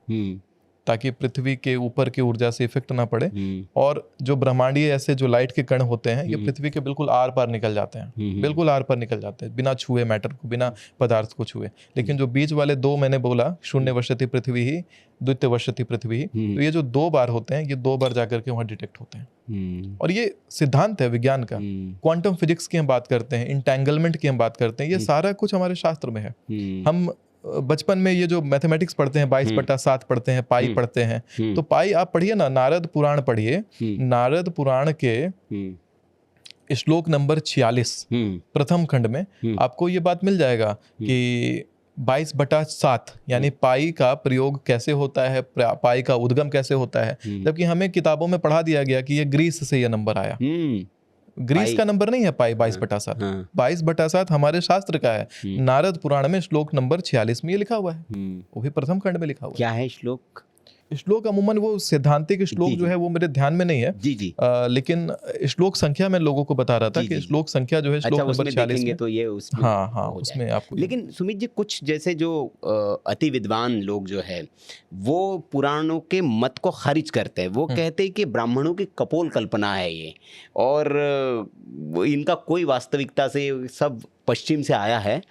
ताकि पृथ्वी के ऊपर की ऊर्जा से इफेक्ट ना पड़े। और जो ब्रह्मांडीय ऐसे जो लाइट के कण होते हैं ये पृथ्वी के बिल्कुल आर पार निकल जाते हैं, बिल्कुल आर पार निकल जाते हैं, बिना छुए मैटर को, बिना पदार्थ को छुए। लेकिन जो बीच वाले 2 मैंने बोला, शून्य वशति पृथ्वी ही द्वितीय वशति पृथ्वी ही, तो ये जो 2 बार होते हैं ये 2 बार जाकर के वहाँ डिटेक्ट होते हैं। और ये सिद्धांत है विज्ञान का। क्वांटम फिजिक्स की हम बात करते हैं, इंटेंगलमेंट की हम बात करते हैं, ये सारा कुछ हमारे शास्त्र में है। हम बचपन में ये जो मैथमेटिक्स पढ़ते हैं 22/7 पढ़ते हैं, पाई पढ़ते हैं, तो पाई आप पढ़िए ना, नारद पुराण पढ़िए, नारद पुराण के श्लोक नंबर 46 प्रथम खंड में आपको ये बात मिल जाएगा कि 22/7 यानी पाई का प्रयोग कैसे होता है, पाई का उद्गम कैसे होता है। जबकि हमें किताबों में पढ़ा दिया गया कि ये ग्रीस से ये नंबर आया। ग्रीस का नंबर नहीं है पाई 22/7, 22/7 हमारे शास्त्र का है। नारद पुराण में श्लोक नंबर 46 में ये लिखा हुआ है, वो भी प्रथम खंड में लिखा हुआ है। क्या है श्लोक? श्लोक अमूमन वो सैद्धांतिक श्लोक जो है वो मेरे ध्यान में नहीं है लेकिन श्लोक संख्या मैं लोगों को बता रहा था कि श्लोक संख्या जो है श्लोक नंबर 46 में, तो ये उसमें हाँ उसमें आपको। लेकिन सुमित जी, कुछ जैसे जो अति विद्वान लोग जो है वो पुराणों के मत को खारिज करते हैं। वो कहते हैं कि ब्राह्मणों की कपोल कल्पना है ये, और इनका कोई वास्तविकता से, सब पश्चिम से आया है।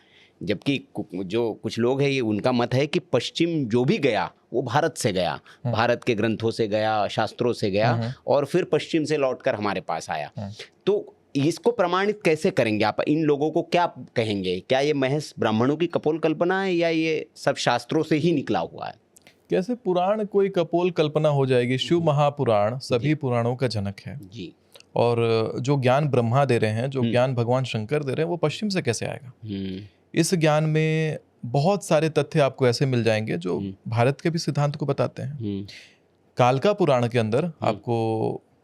जबकि जो कुछ लोग हैं ये उनका मत है कि पश्चिम जो भी गया वो भारत से गया, भारत के ग्रंथों से गया, शास्त्रों से गया, और फिर पश्चिम से लौटकर हमारे पास आया। तो इसको प्रमाणित कैसे करेंगे आप? इन लोगों को क्या कहेंगे? क्या ये महज ब्राह्मणों की कपोल कल्पना है या ये सब शास्त्रों से ही निकला हुआ है? कैसे पुराण कोई कपोल कल्पना हो जाएगी? शिव महापुराण सभी पुराणों का जनक है जी। और जो ज्ञान ब्रह्मा दे रहे हैं, जो ज्ञान भगवान शंकर दे रहे हैं, वो पश्चिम से कैसे आएगा? इस ज्ञान में बहुत सारे तथ्य आपको ऐसे मिल जाएंगे जो भारत के भी सिद्धांत को बताते हैं। कालका पुराण के अंदर आपको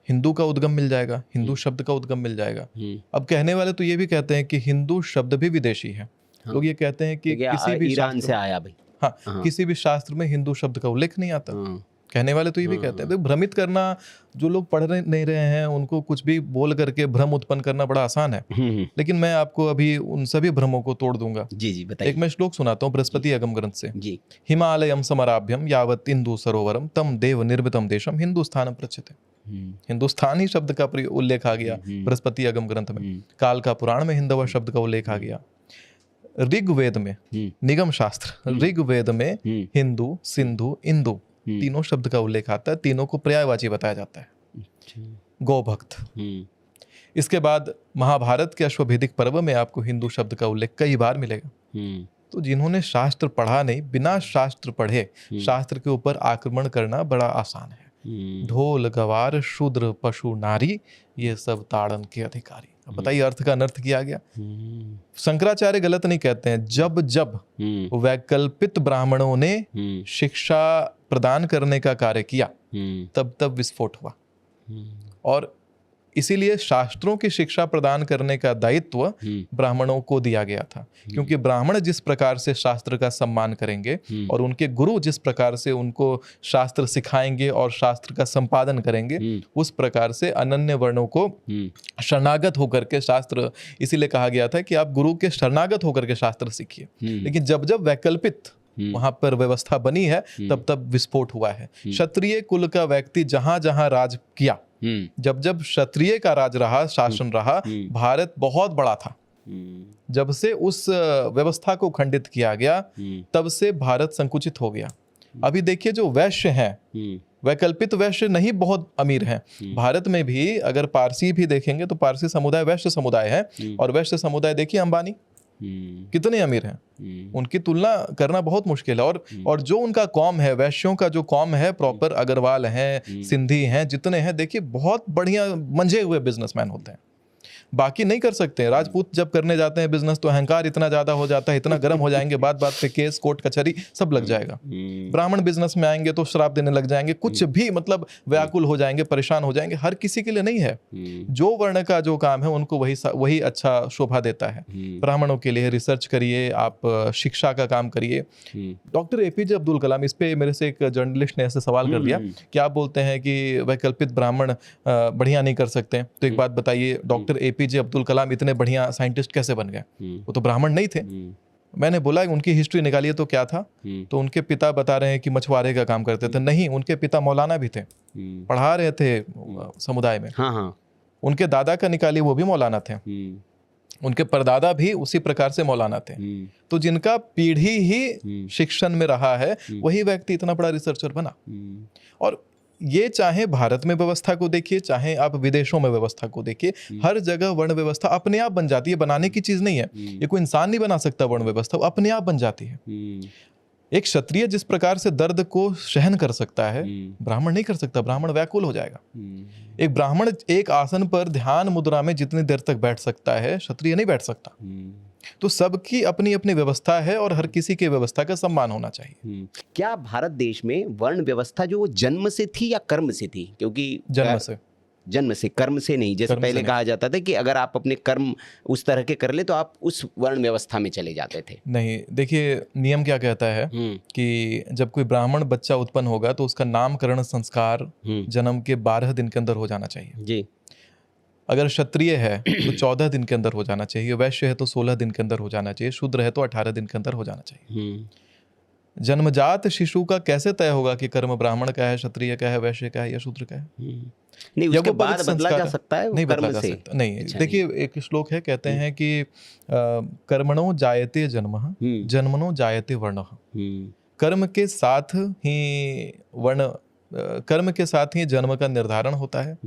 हिंदू का उद्गम मिल जाएगा, हिंदू शब्द का उद्गम मिल जाएगा। अब कहने वाले तो ये भी कहते हैं कि हिंदू शब्द भी विदेशी है। लोग ये कहते हैं कि किसी भी ईरान से आया भाई। हाँ, किसी भी शास्त्र में हिंदू शब्द का उल्लेख नहीं आता। कहने वाले तो ये भी कहते हैं। भ्रमित करना, जो लोग पढ़ नहीं रहे हैं उनको कुछ भी बोल करके भ्रम उत्पन्न करना बड़ा आसान है। लेकिन मैं आपको अभी उन सभी भ्रमों को तोड़ दूंगा। जी बताइए। एक मैं श्लोक सुनाता हूँ बृहस्पति अगम ग्रंथ से। जी। हिमालयम समराभ्यम यावत इंदु सरोवरम तम देव निर्मितम देशम हिंदुस्थानम प्रच्यते। हिंदुस्तानी शब्द का उल्लेख आ गया बृहस्पति अगम ग्रंथ में। काल का पुराण में हिंदवा शब्द का उल्लेख आ गया। ऋग्वेद में, निगम शास्त्र ऋग्वेद में हिंदू, सिंधु, इंदु तीनों शब्द का उल्लेख आता है। तीनों को पर्यायवाची बताया जाता है। गौभक्त। इसके बाद महाभारत के अश्वभेदिक पर्व में आपको हिंदू शब्द का उल्लेख कई बार मिलेगा। तो जिन्होंने शास्त्र पढ़ा नहीं, बिना शास्त्र पढ़े शास्त्र के ऊपर आक्रमण करना बड़ा आसान है। ढोल गवार शूद्र पशु नारी ये सब ताड़न के अधिकारी। अब बताइए अर्थ का अनर्थ किया गया। शंकराचार्य गलत नहीं कहते हैं। जब जब वैकल्पित ब्राह्मणों ने शिक्षा प्रदान करने का कार्य किया तब तब विस्फोट हुआ। और इसीलिए शास्त्रों की शिक्षा प्रदान करने का दायित्व ब्राह्मणों को दिया गया था। क्योंकि ब्राह्मण जिस प्रकार से शास्त्र का सम्मान करेंगे और उनके गुरु जिस प्रकार से उनको शास्त्र सिखाएंगे और शास्त्र का संपादन करेंगे, उस प्रकार से अनन्य वर्णों को शरणागत होकर के शास्त्र, इसीलिए कहा गया था कि आप गुरु के शरणागत होकर के शास्त्र सीखिए। लेकिन जब जब वैकल्पित वहां पर व्यवस्था बनी है तब तब विस्फोट हुआ है। क्षत्रिय कुल का व्यक्ति जहां जहां राज किया, जब जब क्षत्रिय का राज रहा, शासन रहा, भारत बहुत बड़ा था। जब से उस व्यवस्था को खंडित किया गया तब से भारत संकुचित हो गया। अभी देखिए जो वैश्य हैं, वैकल्पित वैश्य नहीं बहुत अमीर हैं। भारत में भी अगर पारसी भी देखेंगे तो पारसी समुदाय वैश्य समुदाय है, और वैश्य समुदाय देखिए अंबानी कितने अमीर हैं। उनकी तुलना करना बहुत मुश्किल है। और जो उनका कौम है, वैश्यों का जो कौम है प्रॉपर, अग्रवाल हैं, सिंधी हैं, जितने हैं, देखिए बहुत बढ़िया मंझे हुए बिजनेसमैन होते हैं। बाकी नहीं कर सकते हैं। राजपूत जब करने जाते हैं बिजनेस तो अहंकार इतना ज्यादा हो जाता है, इतना गर्म हो जाएंगे, बात बात पे केस कोर्ट कचहरी सब लग जाएगा। ब्राह्मण बिजनेस में आएंगे तो श्राप देने लग जाएंगे, कुछ भी मतलब व्याकुल हो जाएंगे, परेशान हो जाएंगे। हर किसी के लिए नहीं है। जो वर्ण का जो काम है उनको वही अच्छा शोभा देता है। ब्राह्मणों के लिए रिसर्च करिए, आप शिक्षा का काम करिए। डॉक्टर एपीजे अब्दुल कलाम, इस पे मेरे से एक जर्नलिस्ट ने ऐसे सवाल कर दिया कि आप बोलते हैं कि वैकल्पिक ब्राह्मण बढ़िया नहीं कर सकते, तो एक बात बताइए, डॉक्टर एपीजे अब्दुल कलाम इतने बढ़िया साइंटिस्ट कैसे बन गए? वो तो ब्राह्मण नहीं थे। मैंने बोला उनकी हिस्ट्री निकालिए तो क्या था, तो उनके पिता बता रहे हैं कि मछुआरे का काम करते थे। नहीं, उनके पिता मौलाना भी थे, पढ़ा रहे थे समुदाय में। उनके दादा का निकालिए, वो भी मौलाना थे। उनके परदादा भी उसी प्रकार से मौलाना थे। तो जिनका पीढ़ी ही शिक्षण में रहा है वही व्यक्ति इतना बड़ा रिसर्चर बना। और ये चाहे भारत में व्यवस्था को देखिए, चाहे आप विदेशों में व्यवस्था को देखिए, हर जगह वर्ण व्यवस्था अपने आप बन जाती है। बनाने की चीज नहीं है, ये कोई इंसान नहीं बना सकता वर्ण व्यवस्था, वो अपने आप बन जाती है। एक क्षत्रिय जिस प्रकार से दर्द को सहन कर सकता है, ब्राह्मण नहीं कर सकता। ब्राह्मण व्याकुल हो जाएगा। एक ब्राह्मण एक आसन पर ध्यान मुद्रा में जितनी देर तक बैठ सकता है, क्षत्रिय नहीं बैठ सकता। तो सबकी अपनी अपनी व्यवस्था है और हर किसी के व्यवस्था का सम्मान होना चाहिए। क्या भारत देश में वर्ण व्यवस्था जो जन्म से थी या कर्म से थी? क्योंकि जन्म से, कर्म से नहीं। जैसे पहले कहा जाता था कि अगर आप अपने कर्म उस तरह के कर ले तो आप उस वर्ण व्यवस्था में चले जाते थे। नहीं, देखिए नियम क्या कहता है कि जब कोई ब्राह्मण बच्चा उत्पन्न होगा तो उसका नामकरण संस्कार जन्म के 12 दिन के अंदर हो जाना चाहिए जी। अगर क्षत्रिय है तो 14 दिन के अंदर हो जाना चाहिए, वैश्य है तो 16 दिन के अंदर हो जाना चाहिए, शूद्र है तो 18 दिन के अंदर हो जाना चाहिए। जन्मजात शिशु का कैसे तय होगा कि कर्म ब्राह्मण का है, क्षत्रिय का है, वैश्य का है या शूद्र का है? नहीं, उसके बाद बदला जा सकता है, नहीं बदला जा सकता। नहीं, अच्छा, देखिए एक श्लोक है, कहते हैं कि कर्मणो जायते जन्मः, जन्मनो जायते वर्णः। कर्म के साथ ही वर्ण, कर्म के साथ ही जन्म का निर्धारण होता है।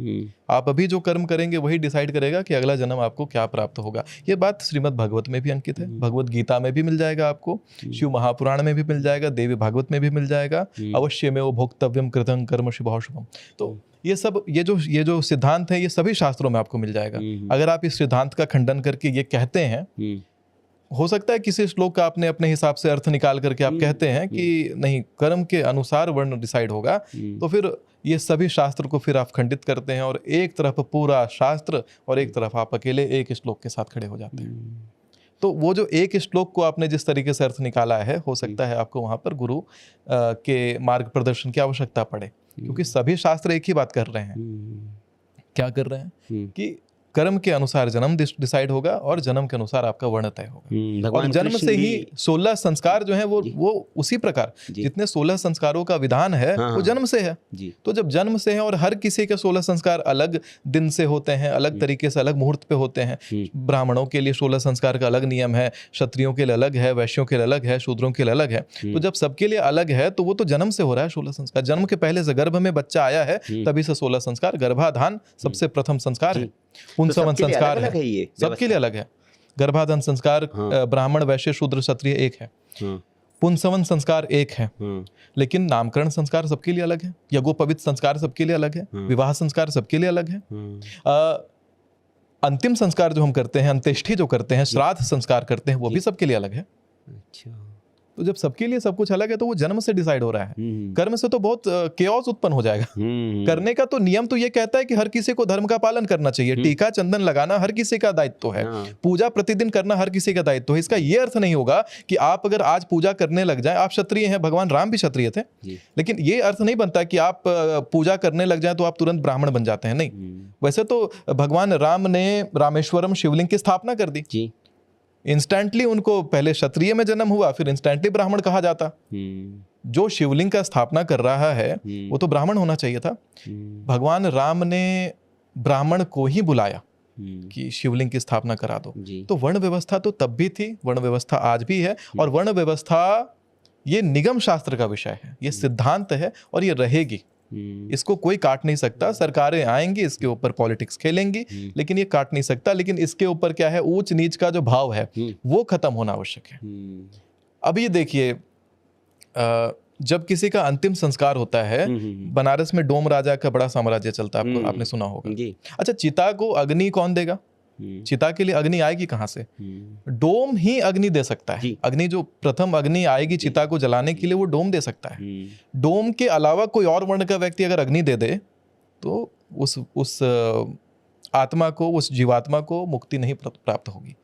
आप अभी जो कर्म करेंगे वही डिसाइड करेगा कि अगला जन्म आपको क्या प्राप्त होगा। ये बात श्रीमद् भागवत में भी अंकित है, भगवत गीता में भी मिल जाएगा आपको, शिव महापुराण में भी मिल जाएगा, देवी भागवत में भी मिल जाएगा। अवश्य में वो भोक्तव्यम कृतं कर्म शुभः शुभम। तो ये सब ये जो सिद्धांत है ये सभी शास्त्रों में आपको मिल जाएगा। अगर आप इस सिद्धांत का खंडन करके ये कहते हैं, हो सकता है किसी श्लोक का आपने अपने हिसाब से अर्थ निकाल करके आप कहते हैं कि नहीं, कर्म के अनुसार वर्ण डिसाइड होगा, तो फिर ये सभी शास्त्र को फिर आप खंडित करते हैं और एक तरफ पूरा शास्त्र और एक तरफ आप अकेले एक श्लोक के साथ खड़े हो जाते हैं। तो वो जो एक श्लोक को आपने जिस तरीके से अर्थ निकाला है, हो सकता है आपको वहां पर गुरु के मार्ग प्रदर्शन की आवश्यकता पड़े, क्योंकि सभी शास्त्र एक ही बात कर रहे हैं। क्या कर रहे हैं कि कर्म के अनुसार जन्म डिसाइड होगा और जन्म के अनुसार आपका वर्ण तय होगा। और जन्म से ही 16 संस्कार जो है वो उसी प्रकार जितने 16 संस्कारों का विधान है वो जन्म से है। तो जब जन्म से है और हर किसी के 16 संस्कार अलग दिन से होते हैं, अलग तरीके से, अलग मुहूर्त पे होते हैं। ब्राह्मणों के लिए 16 संस्कार का अलग नियम है, क्षत्रियों के लिए अलग है, वैश्यों के लिए अलग है, शूद्रों के लिए अलग है। तो जब सबके लिए अलग है तो वो तो जन्म से हो रहा है 16 संस्कार। जन्म के पहले से गर्भ में बच्चा आया है तभी से 16 संस्कार। गर्भाधान सबसे प्रथम संस्कार है, पुंसवन संस्कार है, सबके लिए अलग है। गर्भाधान संस्कार ब्राह्मण, वैश्य, शूद्र, क्षत्रिय एक है। पुंसवन संस्कार एक है, लेकिन नामकरण संस्कार सबके लिए अलग है। यज्ञोपवीत संस्कार सबके लिए अलग है, विवाह संस्कार सबके लिए अलग है। अंतिम संस्कार जो हम करते हैं, अंत्येष्टि जो करते हैं, श्राद्ध संस्कार करते हैं, वो भी सबके लिए अलग है। अच्छा, तो जब सबके लिए सब कुछ अलग है तो वो जन्म से डिसाइड हो रहा है। कर्म से तो बहुत केओस उत्पन्न हो जाएगा। करने का तो नियम तो ये कहता है कि हर किसी को धर्म का पालन करना चाहिए। टीका चंदन लगाना हर किसी का दायित्व है, पूजा प्रतिदिन करना हर किसी का दायित्व है। इसका ये अर्थ नहीं होगा कि आप अगर आज पूजा करने लग जाए, आप क्षत्रिय हैं, भगवान राम भी क्षत्रिय थे, लेकिन ये अर्थ नहीं बनता कि आप पूजा करने लग जाए तो आप तुरंत ब्राह्मण बन जाते हैं। नहीं, वैसे तो भगवान राम ने रामेश्वरम शिवलिंग की स्थापना कर दी। इंस्टेंटली उनको पहले क्षत्रिय में जन्म हुआ, फिर इंस्टेंटली ब्राह्मण कहा जाता। जो शिवलिंग का स्थापना कर रहा है वो तो ब्राह्मण होना चाहिए था। भगवान राम ने ब्राह्मण को ही बुलाया कि शिवलिंग की स्थापना करा दो। तो वर्ण व्यवस्था तो तब भी थी, वर्ण व्यवस्था आज भी है। और वर्ण व्यवस्था ये निगम शास्त्र का विषय है, ये सिद्धांत है और ये रहेगी। इसको कोई काट नहीं सकता। सरकारें आएंगी, इसके ऊपर पॉलिटिक्स खेलेंगी, लेकिन ये काट नहीं सकता। लेकिन इसके ऊपर क्या है, ऊंच नीच का जो भाव है वो खत्म होना आवश्यक है। अब ये देखिए, जब किसी का अंतिम संस्कार होता है, बनारस में डोम राजा का बड़ा साम्राज्य चलता है, आपने सुना होगा। अच्छा, चिता को अग्नि कौन देगा? चिता के लिए अग्नि आएगी कहाँ से? डोम ही अग्नि दे सकता है। जी। अग्नि जो प्रथम अग्नि आएगी चिता को जलाने के लिए वो डोम दे सकता है। डोम के अलावा कोई और वर्ण का व्यक्ति अगर अग्नि दे दे तो उस आत्मा को, उस जीवात्मा को मुक्ति नहीं प्राप्त होगी।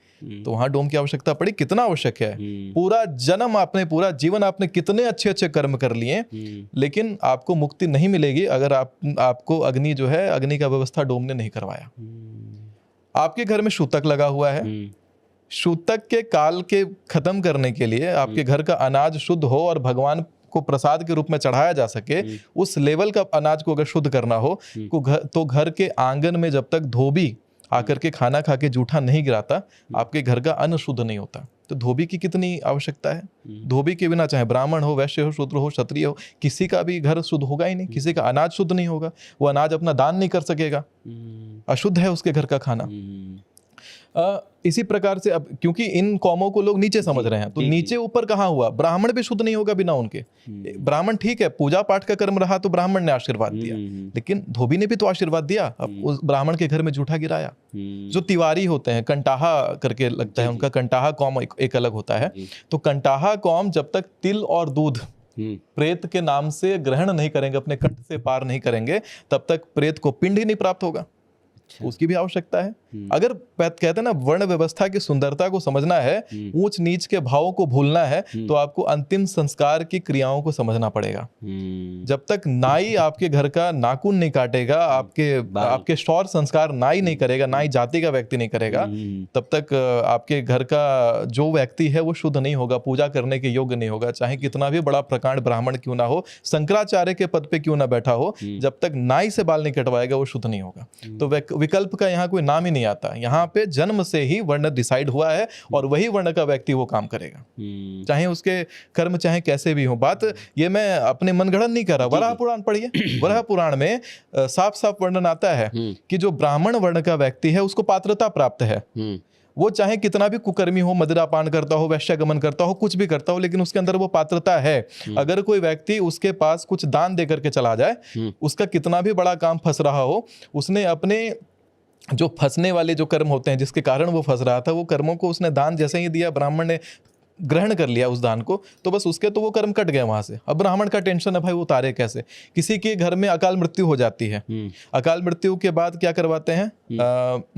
तो वहां डोम की आवश्यकता पड़ी। कितना आवश्यक है? पूरा जन्म आपने, पूरा जीवन आपने कितने अच्छे अच्छे कर्म कर लिए, लेकिन आपको मुक्ति नहीं मिलेगी अगर आपको अग्नि जो है, अग्नि का व्यवस्था डोम ने नहीं करवाया। आपके घर में सूतक लगा हुआ है, सूतक के काल के खत्म करने के लिए आपके घर का अनाज शुद्ध हो और भगवान को प्रसाद के रूप में चढ़ाया जा सके, उस लेवल का अनाज को अगर शुद्ध करना हो तो घर के आंगन में जब तक धोबी आकर के खाना खा के जूठा नहीं गिराता, आपके घर का अन्न शुद्ध नहीं होता। तो धोबी की कितनी आवश्यकता है? धोबी के बिना चाहे ब्राह्मण हो, वैश्य हो, शूद्र हो, क्षत्रिय हो, किसी का भी घर शुद्ध होगा ही नहीं, किसी का अनाज शुद्ध नहीं होगा। वो अनाज अपना दान नहीं कर सकेगा, अशुद्ध है उसके घर का खाना। इसी प्रकार से अब क्योंकि इन कौमों को लोग नीचे समझ रहे हैं, तो नीचे ऊपर कहाँ हुआ? ब्राह्मण भी शुद्ध नहीं होगा बिना उनके। ब्राह्मण ठीक है, पूजा पाठ का कर्म रहा तो ब्राह्मण ने आशीर्वाद दिया, लेकिन धोबी ने भी तो आशीर्वाद दिया। अब उस ब्राह्मण के घर में जूठा गिराया। जो तिवारी होते हैं, कंटाहा करके लगता है उनका, कंटाहा कौम एक अलग होता है। तो कंटाहा कौम जब तक तिल और दूध प्रेत के नाम से ग्रहण नहीं करेंगे, अपने कंठ से पार नहीं करेंगे, तब तक प्रेत को पिंड ही नहीं प्राप्त होगा। उसकी भी आवश्यकता है। अगर कहते हैं ना, वर्ण व्यवस्था की सुंदरता को समझना है, ऊंच नीच के भावों को भूलना है, तो आपको अंतिम संस्कार की क्रियाओं को समझना पड़ेगा। जब तक नाई आपके घर का नाखून नहीं काटेगा, आपके शौर संस्कार नाई नहीं करेगा, नाई जाति का व्यक्ति नहीं करेगा, तब तक आपके घर का जो व्यक्ति है वो शुद्ध नहीं होगा, पूजा करने के योग्य नहीं होगा। चाहे कितना भी बड़ा प्रकांड ब्राह्मण क्यों ना हो, शंकराचार्य के पद पे क्यों ना बैठा हो, जब तक नाई से बाल नहीं कटवाएगा वो शुद्ध नहीं होगा। तो विकल्प का यहाँ कोई नाम ही नहीं आता। यहाँ पे जन्म से ही वर्ण डिसाइड हुआ है और वही वर्ण का व्यक्ति वो काम करेगा, चाहे उसके कर्म चाहे कैसे भी हो। बात ये मैं अपने मनगढ़ंत नहीं कर रहा। वराह पुराण पढ़िए, वराह पुराण में साफ साफ वर्णन आता है कि जो ब्राह्मण वर्ण का व्यक्ति है उसको पात्रता प्राप्त है। वो चाहे कितना भी कुकर्मी हो, मदिरा पान करता हो, वैश्यागमन करता हो, कुछ भी करता हो, लेकिन उसके अंदर वो पात्रता है। अगर कोई व्यक्ति उसके पास कुछ दान दे करके चला जाए, उसका कितना भी बड़ा काम फंस रहा हो, उसने अपने जो फंसने वाले जो कर्म होते हैं जिसके कारण वो फंस रहा था, वो कर्मों को उसने दान जैसे ही दिया, ब्राह्मण ने ग्रहण कर लिया उस दान को, तो बस उसके तो वो कर्म कट गए वहां से। अब ब्राह्मण का टेंशन है भाई वो उतारे कैसे। किसी के घर में अकाल मृत्यु हो जाती है, अकाल मृत्यु के बाद क्या करवाते हैं?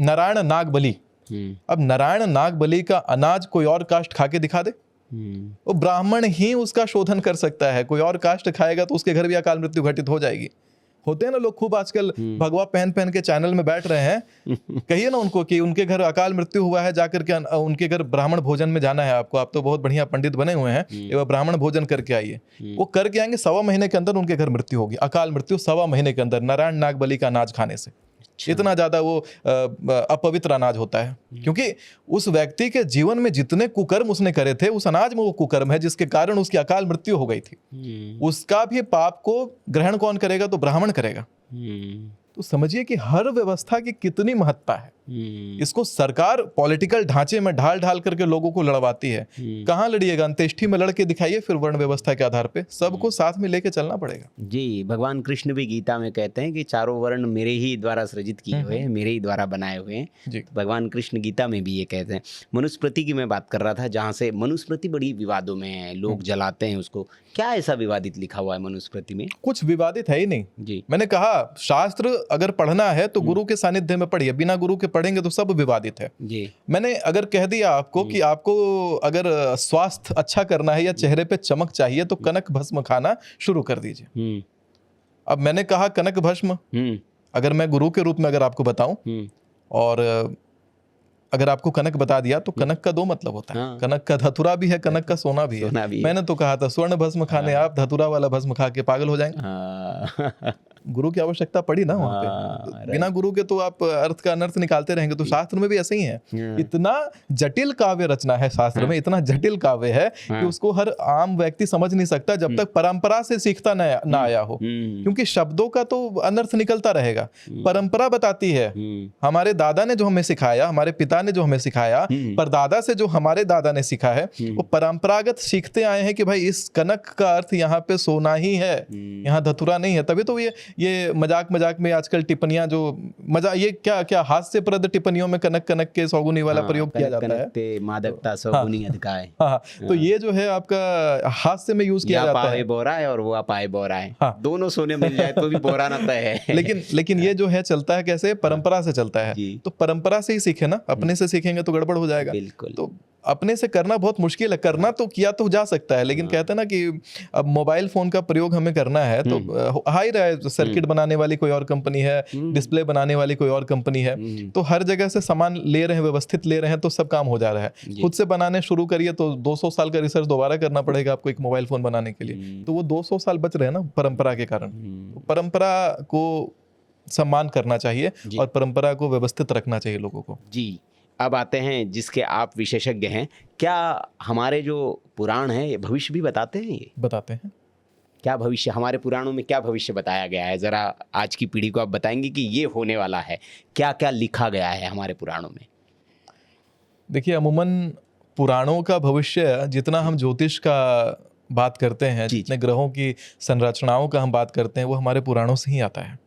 नारायण नाग बलि। अब नारायण नाग बलि का अनाज कोई और कास्ट खा के दिखा दे, वो ब्राह्मण ही उसका शोधन कर सकता है। कोई और कास्ट खाएगा तो उसके घर भी अकाल मृत्यु घटित हो जाएगी। होते हैं ना लोग खूब आजकल भगवा पहन पहन के चैनल में बैठ रहे हैं, कहिए ना उनको कि उनके घर अकाल मृत्यु हुआ है, जाकर के उनके घर ब्राह्मण भोजन में जाना है आपको, आप तो बहुत बढ़िया पंडित बने हुए हैं, एवं ब्राह्मण भोजन करके आइए। वो करके आएंगे, 1.25 महीने के अंदर उनके घर मृत्यु होगी, अकाल मृत्यु 1.25 महीने के अंदर, नारायण नाग बलि का अनाज खाने से। इतना ज्यादा वो अपवित्र अनाज होता है, क्योंकि उस व्यक्ति के जीवन में जितने कुकर्म उसने करे थे, उस अनाज में वो कुकर्म है जिसके कारण उसकी अकाल मृत्यु हो गई थी। उसका भी पाप को ग्रहण कौन करेगा? तो ब्राह्मण करेगा। तो समझिए कि हर व्यवस्था की कितनी महत्ता है। इसको सरकार पॉलिटिकल ढांचे में ढाल ढाल करके लोगों को लड़वाती है। कहाँ लड़िएगा? अंत्येष्टि में लड़के दिखाइए, फिर वर्ण व्यवस्था के आधार पे सबको साथ में लेके चलना पड़ेगा। जी, भगवान कृष्ण भी गीता में कहते हैं कि चारों वर्ण मेरे ही द्वारा सृजित किए हुए हैं, मेरे ही द्वारा बनाए हुए हैं। तो भगवान कृष्ण गीता में भी ये कहते हैं। मनुस्मृति की मैं बात कर रहा था, जहाँ से मनुस्मृति बड़ी विवादों में है, लोग जलाते हैं उसको। क्या ऐसा विवादित लिखा हुआ है मनुस्मृति में? कुछ विवादित है ही नहीं जी। मैंने कहा शास्त्र अगर पढ़ना है तो गुरु के सानिध्य में पढ़िए, बिना गुरु के पढ़ेंगे तो सब विवादित है। जी। मैंने अगर कह दिया आपको कि आपको अगर स्वास्थ्य अच्छा करना है या चेहरे पे चमक चाहिए तो कनक भस्म खाना शुरू कर दीजिए। अब मैंने कहा कनक भस्म, अगर मैं गुरु के रूप में अगर आपको बताऊं और अगर आपको कनक बता दिया तो कनक का 2 मतलब होता है। कनक का धतुरा भी है, कनक का सोना भी है। मैंने तो कहा था स्वर्ण भस्म खाने आप धतुरा वाला भस्म खा के पागल हो जाएंगे। गुरु की आवश्यकता पड़ी ना वहां पे। बिना गुरु के तो आप अर्थ का अनर्थ निकालते रहेंगे। तो शास्त्र में भी ऐसे ही है। इतना जटिल काव्य रचना है शास्त्र में, इतना जटिल काव्य है कि उसको हर आम व्यक्ति समझ नहीं सकता जब तक परंपरा से सीखता ना आया हो। क्योंकि शब्दों का तो अनर्थ निकलता रहेगा। परंपरा बताती है, हमारे दादा ने जो हमें सिखाया, हमारे पिता ने जो हमें सिखाया, परदादा से जो हमारे दादा ने सीखा है, वो परंपरागत सीखते आए हैं कि भाई इस कनक का अर्थ यहाँ पे सोना ही है, यहाँ धतुरा नहीं है। तभी तो ये ये मजाक मजाक में आजकल टिप्पणियां जो मजा ये क्या क्या हास्यप्रद टिप्पणियों में कनक कनक के सौगुनी वाला प्रयोग किया जाता है, मादकता सौगुनी अधिकाय। हाँ, तो ये जो है आपका हास्य में यूज किया जाता है। बोरा है और वो अपाए बोरा है, हाँ। दोनों सोने मिल जाए तो भी बोरा ना तय है। लेकिन ये जो है चलता है कैसे, परंपरा से चलता है। जी। तो परंपरा से ही सीखे ना, अपने से सीखेंगे तो गड़बड़ हो जाएगा। बिल्कुल। तो अपने से करना बहुत मुश्किल है, करना तो किया तो जा सकता है, लेकिन कहते हैं ना कि अब मोबाइल फोन का प्रयोग हमें करना है तो आ ही रहा है, सर्किट बनाने वाली कोई और कंपनी है, डिस्प्ले बनाने वाली कोई और कंपनी है, तो हर जगह से सामान ले रहे हैं, व्यवस्थित ले रहे हैं, तो सब काम हो जा रहा है। खुद से बनाने शुरू करिए तो 200 साल का रिसर्च दोबारा करना पड़ेगा आपको एक मोबाइल फोन बनाने के लिए, तो वो 200 साल बच रहे हैं ना परंपरा के कारण। तो परंपरा को सम्मान करना चाहिए और परंपरा को व्यवस्थित रखना चाहिए लोगों को। जी, अब आते हैं जिसके आप विशेषज्ञ हैं, क्या हमारे जो पुराण हैं ये भविष्य भी बताते हैं? ये बताते हैं क्या भविष्य, हमारे पुराणों में क्या भविष्य बताया गया है? जरा आज की पीढ़ी को आप बताएंगे कि ये होने वाला है, क्या क्या लिखा गया है हमारे पुराणों में? देखिए, अमूमन पुराणों का भविष्य, जितना हम ज्योतिष का बात करते हैं, जितने ग्रहों की संरचनाओं का हम बात करते हैं, वो हमारे पुराणों से ही आता है।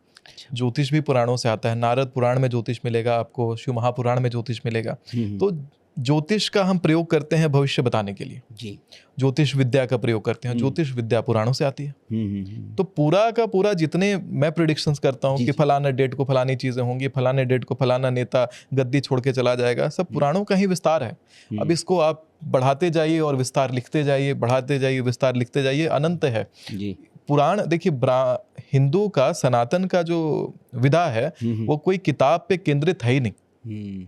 ज्योतिष भी पुराणों से आता है। नारद पुराण में ज्योतिष मिलेगा आपको, शिव महापुराण में ज्योतिष मिलेगा। तो ज्योतिष का हम प्रयोग करते हैं भविष्य बताने के लिए। जी, ज्योतिष विद्या का प्रयोग करते हैं। ज्योतिष विद्या पुराणों से आती है। तो पूरा का पूरा जितने मैं प्रेडिक्शंस करता हूँ कि फलाना डेट को फलानी चीजें होंगी, फलाने डेट को फलाना नेता गद्दी छोड़ के चला जाएगा, सब पुराणों का ही विस्तार है। अब इसको आप बढ़ाते जाइए और विस्तार लिखते जाइए, बढ़ाते जाइए, विस्तार लिखते जाइए, अनंत है। जी, पुराण देखिए, हिंदू का सनातन का जो विधा है वो कोई किताब पे केंद्रित है ही नहीं।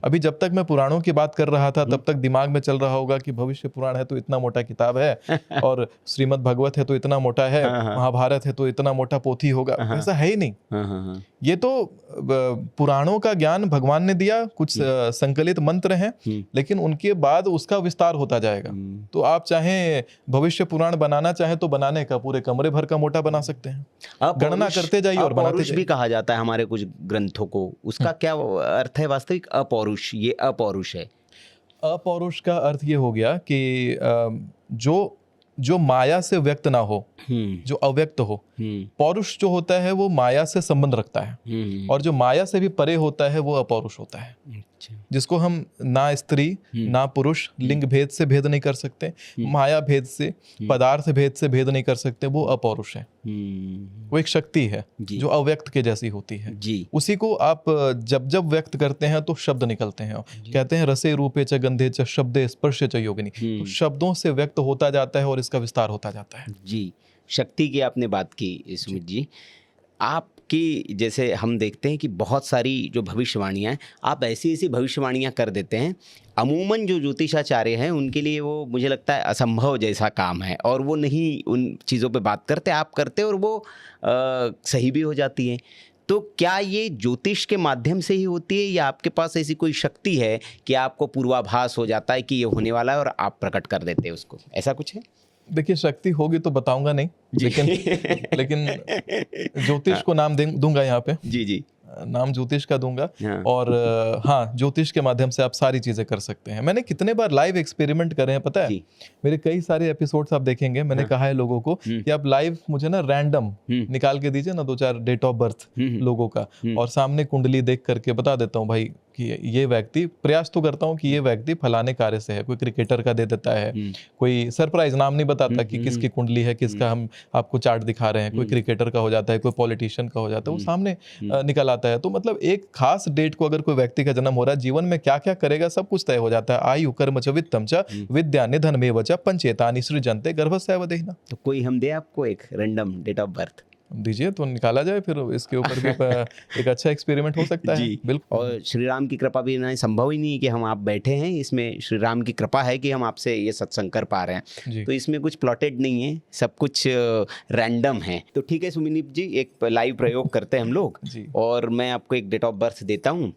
अभी जब तक मैं पुराणों की बात कर रहा था तब तक दिमाग में चल रहा होगा कि भविष्य पुराण है तो इतना मोटा किताब है, और श्रीमद् भगवत है तो इतना मोटा है, महाभारत है तो इतना मोटा पोथी होगा। ऐसा है ही नहीं। ये तो पुराणों का ज्ञान भगवान ने दिया, कुछ संकलित मंत्र हैं, लेकिन उनके बाद उसका विस्तार होता जाएगा। तो आप चाहे भविष्य पुराण बनाना चाहे तो बनाने का पूरे कमरे भर का मोटा बना सकते हैं, गणना करते जाइए और बनाते जाइए। भी कहा जाता है हमारे कुछ ग्रंथों को, उसका क्या अर्थ है वास्तविक? अपौरुष, ये अपौरुष है। अपौरुष का अर्थ ये हो गया कि जो माया से व्यक्त ना हो, जो अव्यक्त हो। पौरुष जो होता है वो माया से संबंध रखता है, और जो माया से भी परे होता है वो अपौरुष होता है, जिसको हम ना स्त्री ना पुरुष लिंग भेद से भेद नहीं कर सकते, माया भेद से, पदार्थ भेद से भेद नहीं कर सकते, वो अपौरुष है। वो एक शक्ति है जो अव्यक्त के जैसी होती है। उसी को आप जब जब व्यक्त करते हैं तो शब्द निकलते हैं। कहते हैं रसे रूपे च गंधे च शब्दे स्पर्शे च योगिनी। तो शब्दों से व्यक्त होता जाता है और इसका विस्तार होता जाता है। जी, शक्ति की आपने बात की सुमित जी। आपकी जैसे हम देखते हैं कि बहुत सारी जो भविष्यवाणियाँ हैं, आप ऐसी ऐसी भविष्यवाणियाँ कर देते हैं, अमूमन जो ज्योतिषाचार्य हैं उनके लिए वो मुझे लगता है असंभव जैसा काम है, और वो नहीं उन चीज़ों पे बात करते, आप करते और वो सही भी हो जाती है। तो क्या ये ज्योतिष के माध्यम से ही होती है, या आपके पास ऐसी कोई शक्ति है कि आपको पूर्वाभास हो जाता है कि ये होने वाला है और आप प्रकट कर देते हैं उसको? ऐसा कुछ है? देखिए, शक्ति होगी तो बताऊंगा नहीं, लेकिन ज्योतिष को नाम दूंगा यहाँ पे। जी, नाम ज्योतिष का दूंगा। और हाँ, ज्योतिष के माध्यम से आप सारी चीजें कर सकते हैं। मैंने कितने बार लाइव एक्सपेरिमेंट करे हैं पता है? मेरे कई सारे एपिसोड्स आप देखेंगे, मैंने कहा है लोगों को कि आप लाइव मुझे ना रैंडम निकाल के दीजिए ना 2-4 डेट ऑफ बर्थ लोगों का, और सामने कुंडली देख करके बता देता हूँ भाई कि ये व्यक्ति, प्रयास तो करता हूँ कि ये व्यक्ति फलाने कार्य से है। कोई क्रिकेटर का दे देता है, कोई सरप्राइज नाम नहीं बताता कि किसकी कुंडली है, किसका हम आपको चार्ट दिखा रहे हैं। कोई क्रिकेटर का हो जाता है, कोई पॉलिटिशियन का हो जाता है, वो सामने निकल आता है। तो मतलब एक खास डेट को अगर कोई व्यक्ति का जन्म हो रहा है, जीवन में क्या क्या करेगा सब कुछ तय हो जाता है। आयु कर्म च वित्तम च विद्या निधन में वच पंचेतानि सृजन्ते गर्भस्य वदेहिना। तो कोई हम दे आपको एक रैंडम डेट ऑफ बर्थ दीजिए तो निकाला जाए, फिर इसके ऊपर भी एक अच्छा एक्सपेरिमेंट हो सकता है। बिल्कुल। और श्री राम की कृपा भी नहीं, संभव ही नहीं कि हम आप बैठे हैं, इसमें श्री राम की कृपा है कि हम आपसे ये सत्संग कर पा रहे हैं। तो इसमें कुछ प्लॉटेड नहीं है, सब कुछ रैंडम है। तो ठीक है सुमित जी, एक लाइव प्रयोग करते हैं हम लोग, और मैं आपको एक डेट ऑफ बर्थ देता हूँ।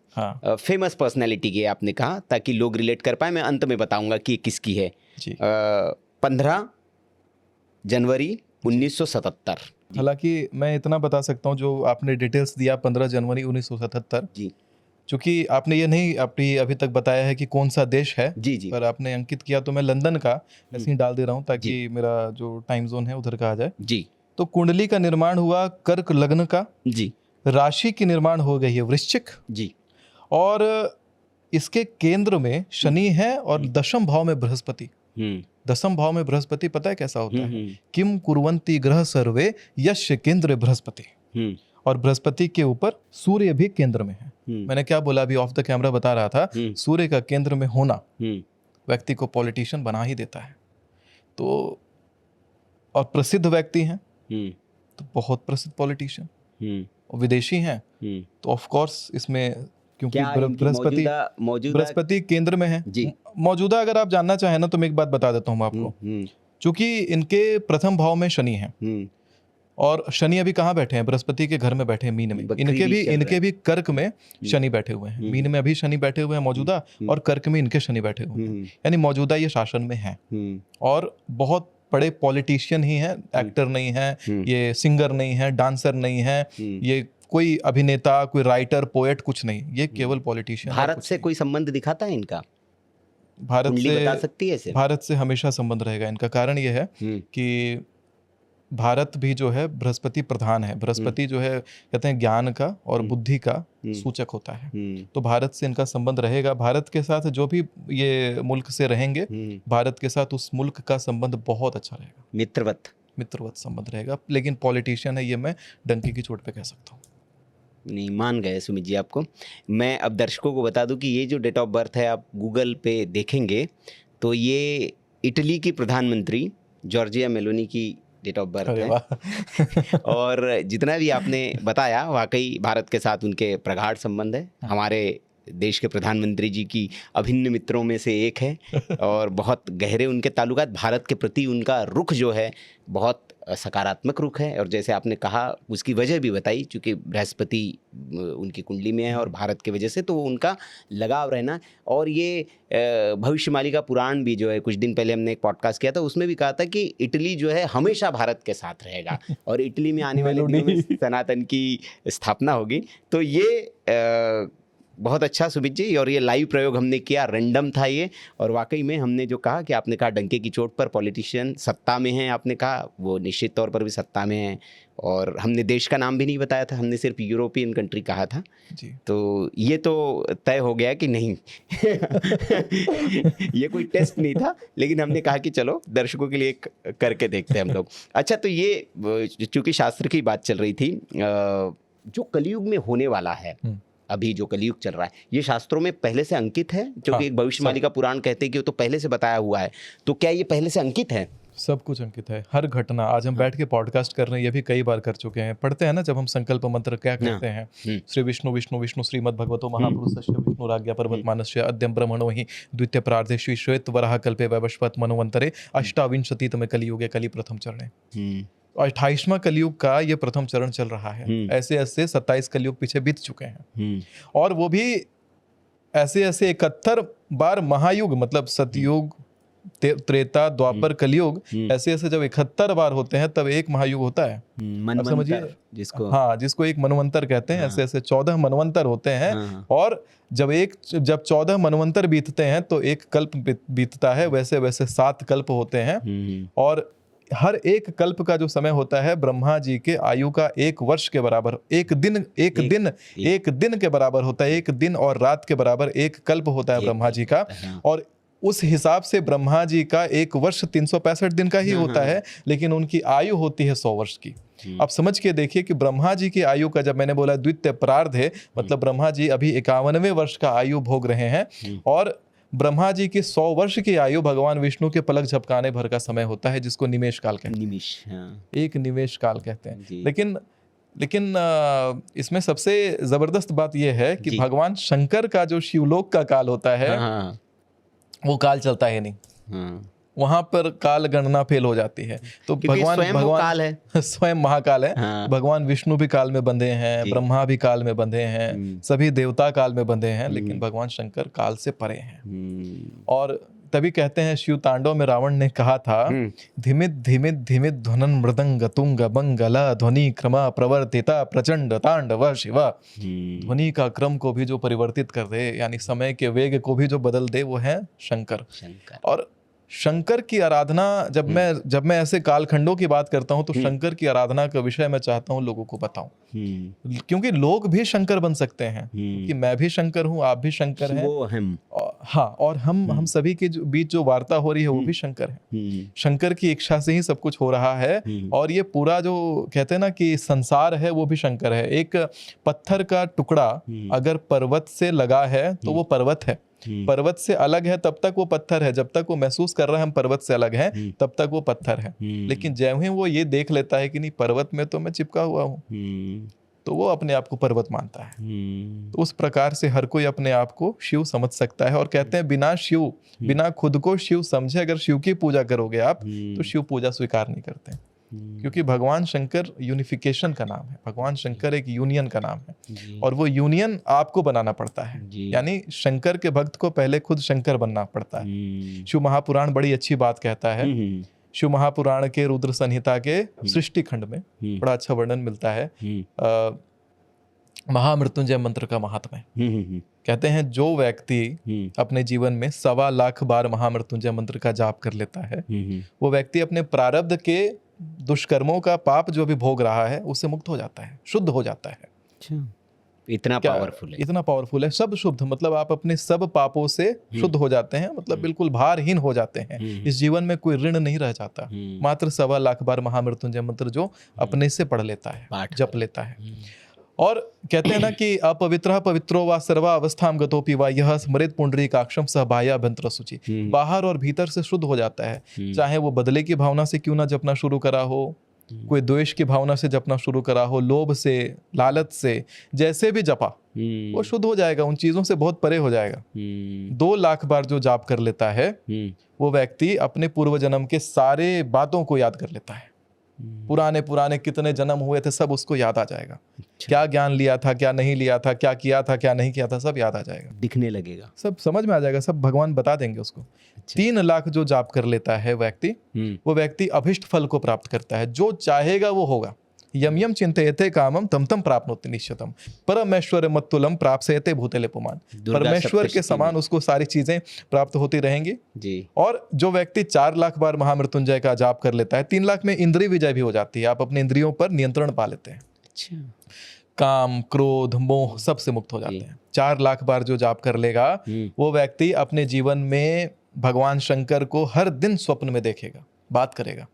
फेमस पर्सनैलिटी की आपने कहा, ताकि लोग रिलेट कर पाए। मैं अंत में बताऊंगा कि किसकी है। 15 जनवरी 1977। हालांकि मैं इतना बता सकता हूँ, जो आपने डिटेल्स दिया 15 जनवरी 1977 जी, चूंकि आपने ये नहीं अभी तक बताया है कि कौन सा देश है जी, पर आपने अंकित किया, तो मैं लंदन का ऐसे ही डाल दे रहा हूँ ताकि मेरा जो टाइम जोन है उधर का आ जाए जी। तो कुंडली का निर्माण हुआ कर्क लग्न का, जी राशि की निर्माण हो गई है वृश्चिक, जी। और इसके केंद्र में शनि है और दशम भाव में बृहस्पति। दशम भाव में बृहस्पति पता है कैसा होता है? किम कुर्वन्ति ग्रह सर्वे यश केंद्र बृहस्पति। और बृहस्पति के ऊपर सूर्य भी केंद्र में है। मैंने क्या बोला अभी ऑफ द कैमरा बता रहा था, सूर्य का केंद्र में होना व्यक्ति को पॉलिटिशियन बना ही देता है। तो और प्रसिद्ध व्यक्ति हैं तो बहुत प्रसिद्ध पॉलिटिशियन, और विदेशी हैं तो ऑफ कोर्स इसमें, क्योंकि बृहस्पति केंद्र में है जी। मौजूदा। अगर आप जानना चाहें ना तो मैं एक बात बता देता हूँ आपको, चूंकि इनके प्रथम भाव में शनि है और शनि अभी कहाँ बैठे हैं? बृहस्पति के घर में बैठे हैं, मीन में। इनके भी कर्क में शनि बैठे हुए हैं। मीन में अभी शनि बैठे हुए हैं मौजूदा, और कर्क में इनके शनि बैठे हुए हैं, यानी मौजूदा ये शासन में है और बहुत बड़े पॉलिटिशियन ही हैं, एक्टर नहीं है ये, सिंगर नहीं है, डांसर नहीं है ये, कोई अभिनेता, कोई राइटर, पोएट कुछ नहीं, ये केवल पॉलिटिशियन। भारत से कोई संबंध दिखाता है इनका? भारत से बता सकती है इसे? भारत से हमेशा संबंध रहेगा इनका। कारण ये है कि भारत भी जो है बृहस्पति प्रधान है। बृहस्पति जो है कहते हैं ज्ञान का और बुद्धि का सूचक होता है, तो भारत से इनका संबंध रहेगा। भारत के साथ जो भी ये मुल्क से रहेंगे, भारत के साथ उस मुल्क का संबंध बहुत अच्छा रहेगा, मित्रवत संबंध रहेगा। लेकिन पॉलिटिशियन है ये मैं डंकी की चोट पे कह सकता हूँ। नहीं, मान गए सुमित जी आपको। मैं अब दर्शकों को बता दूं कि ये जो डेट ऑफ बर्थ है आप गूगल पे देखेंगे तो ये इटली की प्रधानमंत्री जॉर्जिया मेलोनी की डेट ऑफ बर्थ है। और जितना भी आपने बताया वाकई भारत के साथ उनके प्रगाढ़ संबंध है। हमारे देश के प्रधानमंत्री जी की अभिन्न मित्रों में से एक है और बहुत गहरे उनके ताल्लुकात। भारत के प्रति उनका रुख जो है बहुत सकारात्मक रुख है, और जैसे आपने कहा उसकी वजह भी बताई, चूँकि बृहस्पति उनकी कुंडली में है और भारत की वजह से तो उनका लगाव रहना। और ये भविष्यवाणी पुराण भी जो है, कुछ दिन पहले हमने एक पॉडकास्ट किया था उसमें भी कहा था कि इटली जो है हमेशा भारत के साथ रहेगा और इटली में आने वाले दिनों में सनातन की स्थापना होगी। तो ये बहुत अच्छा सुमित जी, और ये लाइव प्रयोग हमने किया, रैंडम था ये, और वाकई में हमने जो कहा कि आपने कहा डंके की चोट पर पॉलिटिशियन सत्ता में हैं, आपने कहा वो निश्चित तौर पर भी सत्ता में हैं, और हमने देश का नाम भी नहीं बताया था, हमने सिर्फ यूरोपियन कंट्री कहा था जी। तो ये तो तय हो गया कि नहीं ये कोई टेस्ट नहीं था, लेकिन हमने कहा कि चलो दर्शकों के लिए करके देखते हैं हम लोग। अच्छा, तो ये चूँकि शास्त्र की बात चल रही थी, जो कलयुग में होने वाला है, अभी जो कलयुग चल रहा है, ये शास्त्रों में पहले से अंकित है? क्योंकि एक भविष्यवाणी का पुराण कहते हैं कि वो तो पहले से बताया हुआ है, तो क्या ये पहले से अंकित है? सब कुछ अंकित है, हर घटना। आज हम बैठ के पॉडकास्ट कर रहे हैं, ये भी कई बार कर चुके हैं। पढ़ते हैं ना जब हम संकल्प मंत्र क्या कहते हैं, श्री विष्णु विष्णु विष्णु श्रीमद् भगवतो महापुरुषस्य विष्णुराज्ञा पर्वतमानस्य अद्यं ब्रह्मणो हि द्वितीय प्रार्धे श्री श्वेत वराह कल्पे वैवस्वत मनवंतरे अष्टाविंशतितमे कलियुगे कलि प्रथम चरणे। 28वां कलयुग का ये प्रथम चरण चल रहा है। ऐसे ऐसे 27 कलयुग पीछे बीत चुके हैं, और वो भी ऐसे ऐसे 71 बार महायुग, मतलब सतयुग, त्रेता, द्वापर, कलयुग, ऐसे ऐसे जब 71 बार होते हैं तब एक महायुग होता है। समझिए जिसको एक मनवंतर कहते हैं। ऐसे ऐसे 14 मनवंतर होते हैं, और जब 14 मनवंतर बीतते हैं तो एक कल्प बीतता है। वैसे वैसे 7 कल्प होते हैं, और हर एक कल्प का जो समय होता है ब्रह्मा जी के आयु का 1 वर्ष के बराबर, एक दिन के बराबर होता है। एक दिन और रात के बराबर एक कल्प होता है ब्रह्मा जी का, और उस हिसाब से ब्रह्मा जी का 1 वर्ष 365 दिन का ही होता है, लेकिन उनकी आयु होती है 100 वर्ष की। आप समझ के देखिए कि ब्रह्मा जी की आयु का, जब मैंने बोला द्वितीय प्रार्ध है, मतलब ब्रह्मा जी अभी 51वें वर्ष का आयु भोग रहे हैं, और ब्रह्मा जी की 100 वर्ष की आयु भगवान विष्णु के पलक झपकाने भर का समय होता है, जिसको निमेश काल कहते हैं। एक निमेश काल कहते हैं। लेकिन इसमें सबसे जबरदस्त बात यह है कि भगवान शंकर का जो शिवलोक का काल होता है, वो काल चलता है नहीं। वहां पर काल गणना फेल हो जाती है। तो भगवान काल है, स्वयं महाकाल है। भगवान विष्णु भी काल में बंधे हैं, ब्रह्मा भी काल में बंधे हैं, सभी देवता काल में बंधे हैं, लेकिन भगवान शंकर काल से परे हैं। और तभी कहते हैं शिव तांडव में रावण ने कहा था, धिमित धिमित धिमित ध्वनन मृदंग तुंग बंगला ध्वनि क्रम प्रवर्तिता प्रचंड तांडव शिव। ध्वनि का क्रम को भी जो परिवर्तित कर दे, यानी समय के वेग को भी जो बदल दे, वो है शंकर। और शंकर की आराधना जब मैं ऐसे कालखंडों की बात करता हूं तो शंकर की आराधना का विषय मैं चाहता हूं लोगों को बताऊं, क्योंकि लोग भी शंकर बन सकते हैं, कि मैं भी शंकर हूं, आप भी शंकर हैं, वो हम हाँ, और हम सभी के बीच जो वार्ता हो रही है वो भी शंकर है। शंकर की इच्छा से ही सब कुछ हो रहा है, और ये पूरा जो कहते हैं ना कि संसार है वो भी शंकर है। एक पत्थर का टुकड़ा अगर पर्वत से लगा है तो वो पर्वत है, पर्वत से अलग है तब तक वो पत्थर है, जब तक वो महसूस कर रहा है हम पर्वत से अलग हैं तब तक वो पत्थर है। लेकिन जब ही वो ये देख लेता है कि नहीं पर्वत में तो मैं चिपका हुआ हूँ, तो वो अपने आप को पर्वत मानता है। तो उस प्रकार से हर कोई अपने आप को शिव समझ सकता है, और कहते हैं बिना शिव, बिना खुद को शिव समझे अगर शिव की पूजा करोगे आप तो शिव पूजा स्वीकार नहीं करते, क्योंकि भगवान शंकर यूनिफिकेशन का नाम है, भगवान शंकर एक यूनियन का नाम है, और वो यूनियन आपको बनाना पड़ता है। यानी शंकर के भक्त को पहले खुद शंकर बनना पड़ता है। शिव महापुराण बड़ी अच्छी बात कहता है। शिव महापुराण के रुद्र संहिता के सृष्टि खंड में बड़ा अच्छा वर्णन मिलता है महामृत्युंजय मंत्र का महात्म्य। कहते हैं जो व्यक्ति अपने जीवन में 1.25 लाख बार महामृत्युंजय मंत्र का जाप कर लेता है, वो व्यक्ति अपने प्रारब्ध के दुष्कर्मों का पाप जो भी भोग रहा है उससे मुक्त हो जाता है, शुद्ध हो जाता है। अच्छा, इतना पावरफुल है, इतना पावरफुल है। सब शुद्ध मतलब आप अपने सब पापों से शुद्ध हो जाते हैं, मतलब बिल्कुल भारहीन हो जाते हैं। इस जीवन में कोई ऋण नहीं रह जाता। मात्र 1.25 लाख बार महामृत्युंजय मंत्र जो अपने से पढ़ लेता है, जप लेता है। और कहते हैं ना कि अपवित्र पवित्रो वा सर्वा अवस्थाम गतोपि वा यह स्मृत पुंडरीकाक्षम सह बाह्य अभ्यंतर सूचि, बाहर और भीतर से शुद्ध हो जाता है। चाहे वो बदले की भावना से क्यों ना जपना शुरू करा हो, कोई द्वेष की भावना से जपना शुरू करा हो, लोभ से, लालच से, जैसे भी जपा वो शुद्ध हो जाएगा, उन चीजों से बहुत परे हो जाएगा। 2 लाख बार जो जाप कर लेता है वो व्यक्ति अपने पूर्व जन्म के सारे बातों को याद कर लेता है। पुराने पुराने कितने जन्म हुए थे सब उसको याद आ जाएगा। क्या ज्ञान लिया था, क्या नहीं लिया था, क्या किया था, क्या नहीं किया था, सब याद आ जाएगा, दिखने लगेगा, सब समझ में आ जाएगा, सब भगवान बता देंगे उसको। 3 लाख जो जाप कर लेता है व्यक्ति, वो व्यक्ति अभिष्ट फल को प्राप्त करता है। जो चाहेगा वो होगा। यम यम चिंतयते कामम तम तम प्राप्नोति निश्चितम परमेश्वर मत्तुलम प्राप्स्यते भूतले पुमान। परमेश्वर के समान उसको सारी चीजें प्राप्त होती रहेंगी जी। और जो व्यक्ति 4 लाख बार महामृत्युंजय का जाप कर लेता है, 3 लाख में इंद्रिय विजय भी हो जाती है, आप अपने इंद्रियों पर नियंत्रण पा लेते हैं। अच्छा। काम, क्रोध, मोह सब से मुक्त हो जाते हैं। 4 लाख बार जो जाप कर लेगा वो व्यक्ति अपने जीवन में भगवान शंकर को हर दिन स्वप्न में देखेगा, बात करेगा।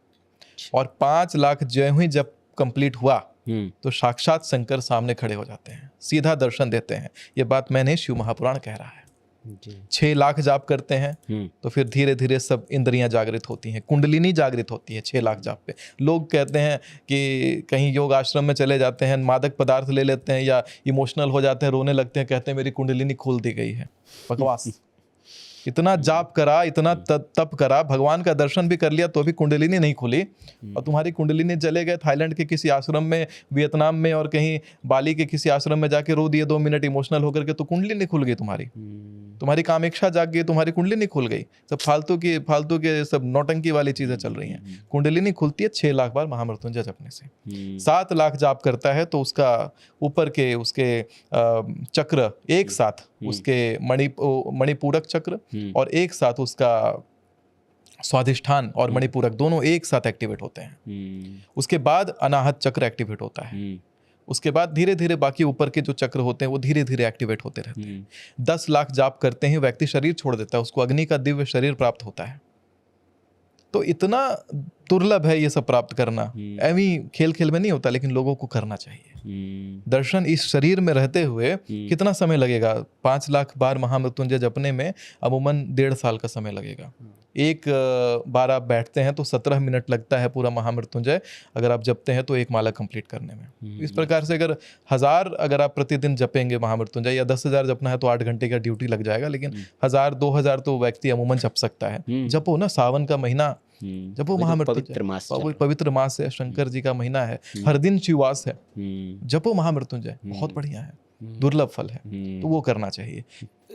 और 5 लाख जो ही जब कंप्लीट हुआ तो साक्षात शंकर सामने खड़े हो जाते हैं, सीधा दर्शन देते हैं। ये बात मैंने शिव महापुराण कह रहा है। 6 लाख जाप करते हैं तो फिर धीरे धीरे सब इंद्रियां जागृत होती हैं, कुंडलिनी जागृत होती है 6 लाख जाप पे। लोग कहते हैं कि कहीं योग आश्रम में चले जाते हैं, मादक पदार्थ ले लेते हैं या इमोशनल हो जाते हैं, रोने लगते हैं, कहते हैं मेरी कुंडलिनी खोल दी गई है। बकवास। इतना जाप करा, इतना तप करा, भगवान का दर्शन भी कर लिया तो भी कुंडलिनी नहीं खुली। और तुम्हारी कुंडलिनी चले गए थाईलैंड के किसी आश्रम में, वियतनाम में और कहीं बाली के किसी आश्रम में जाके रो दिए 2 मिनट इमोशनल होकर के, तो कुंडलिनी खुल गई तुम्हारी। तुम्हारी कामेक्षा जाग गई, तुम्हारी कुंडलिनी खुल गई। सब फालतू के सब नौटंकी वाली चीजें चल रही हैं। कुंडलिनी खुलती है 6 लाख बार महामृत्युंजय जपने से। 7 लाख जाप करता है तो उसका ऊपर के उसके चक्र एक साथ, उसके मणिपूरक चक्र और एक साथ उसका स्वाधिष्ठान और मणिपूरक दोनों एक साथ एक्टिवेट होते हैं। उसके बाद अनाहत चक्र एक्टिवेट होता है। उसके बाद धीरे धीरे बाकी ऊपर के जो चक्र होते हैं वो धीरे धीरे एक्टिवेट होते रहते हैं। 10 लाख जाप करते ही व्यक्ति शरीर छोड़ देता है, उसको अग्नि का दिव्य शरीर प्राप्त होता है। तो इतना दुर्लभ है ये सब प्राप्त करना। ऐवी खेल खेल में नहीं होता, लेकिन लोगों को करना चाहिए। दर्शन इस शरीर में रहते हुए कितना समय लगेगा? 5 लाख बार महामृत्युंजय जपने में अमूमन 1.5 साल का समय लगेगा। एक बार आप बैठते हैं तो 17 मिनट लगता है पूरा महामृत्युंजय, अगर आप जपते हैं तो 1 माला कंप्लीट करने में। इस प्रकार से अगर 1000 अगर आप प्रतिदिन जपेंगे महामृत्युंजय, या 10,000 जपना है तो 8 घंटे का ड्यूटी लग जाएगा, लेकिन 1000-2000 तो व्यक्ति अमूमन जप सकता है। जपो ना, सावन का महीना जपो महामृत्युंजय, पवित्र मास है, शंकर जी का महीना है, हर दिन शिववास है, जपो महामृत्युंजय, बहुत बढ़िया है, दुर्लभ फल है, तो वो करना चाहिए।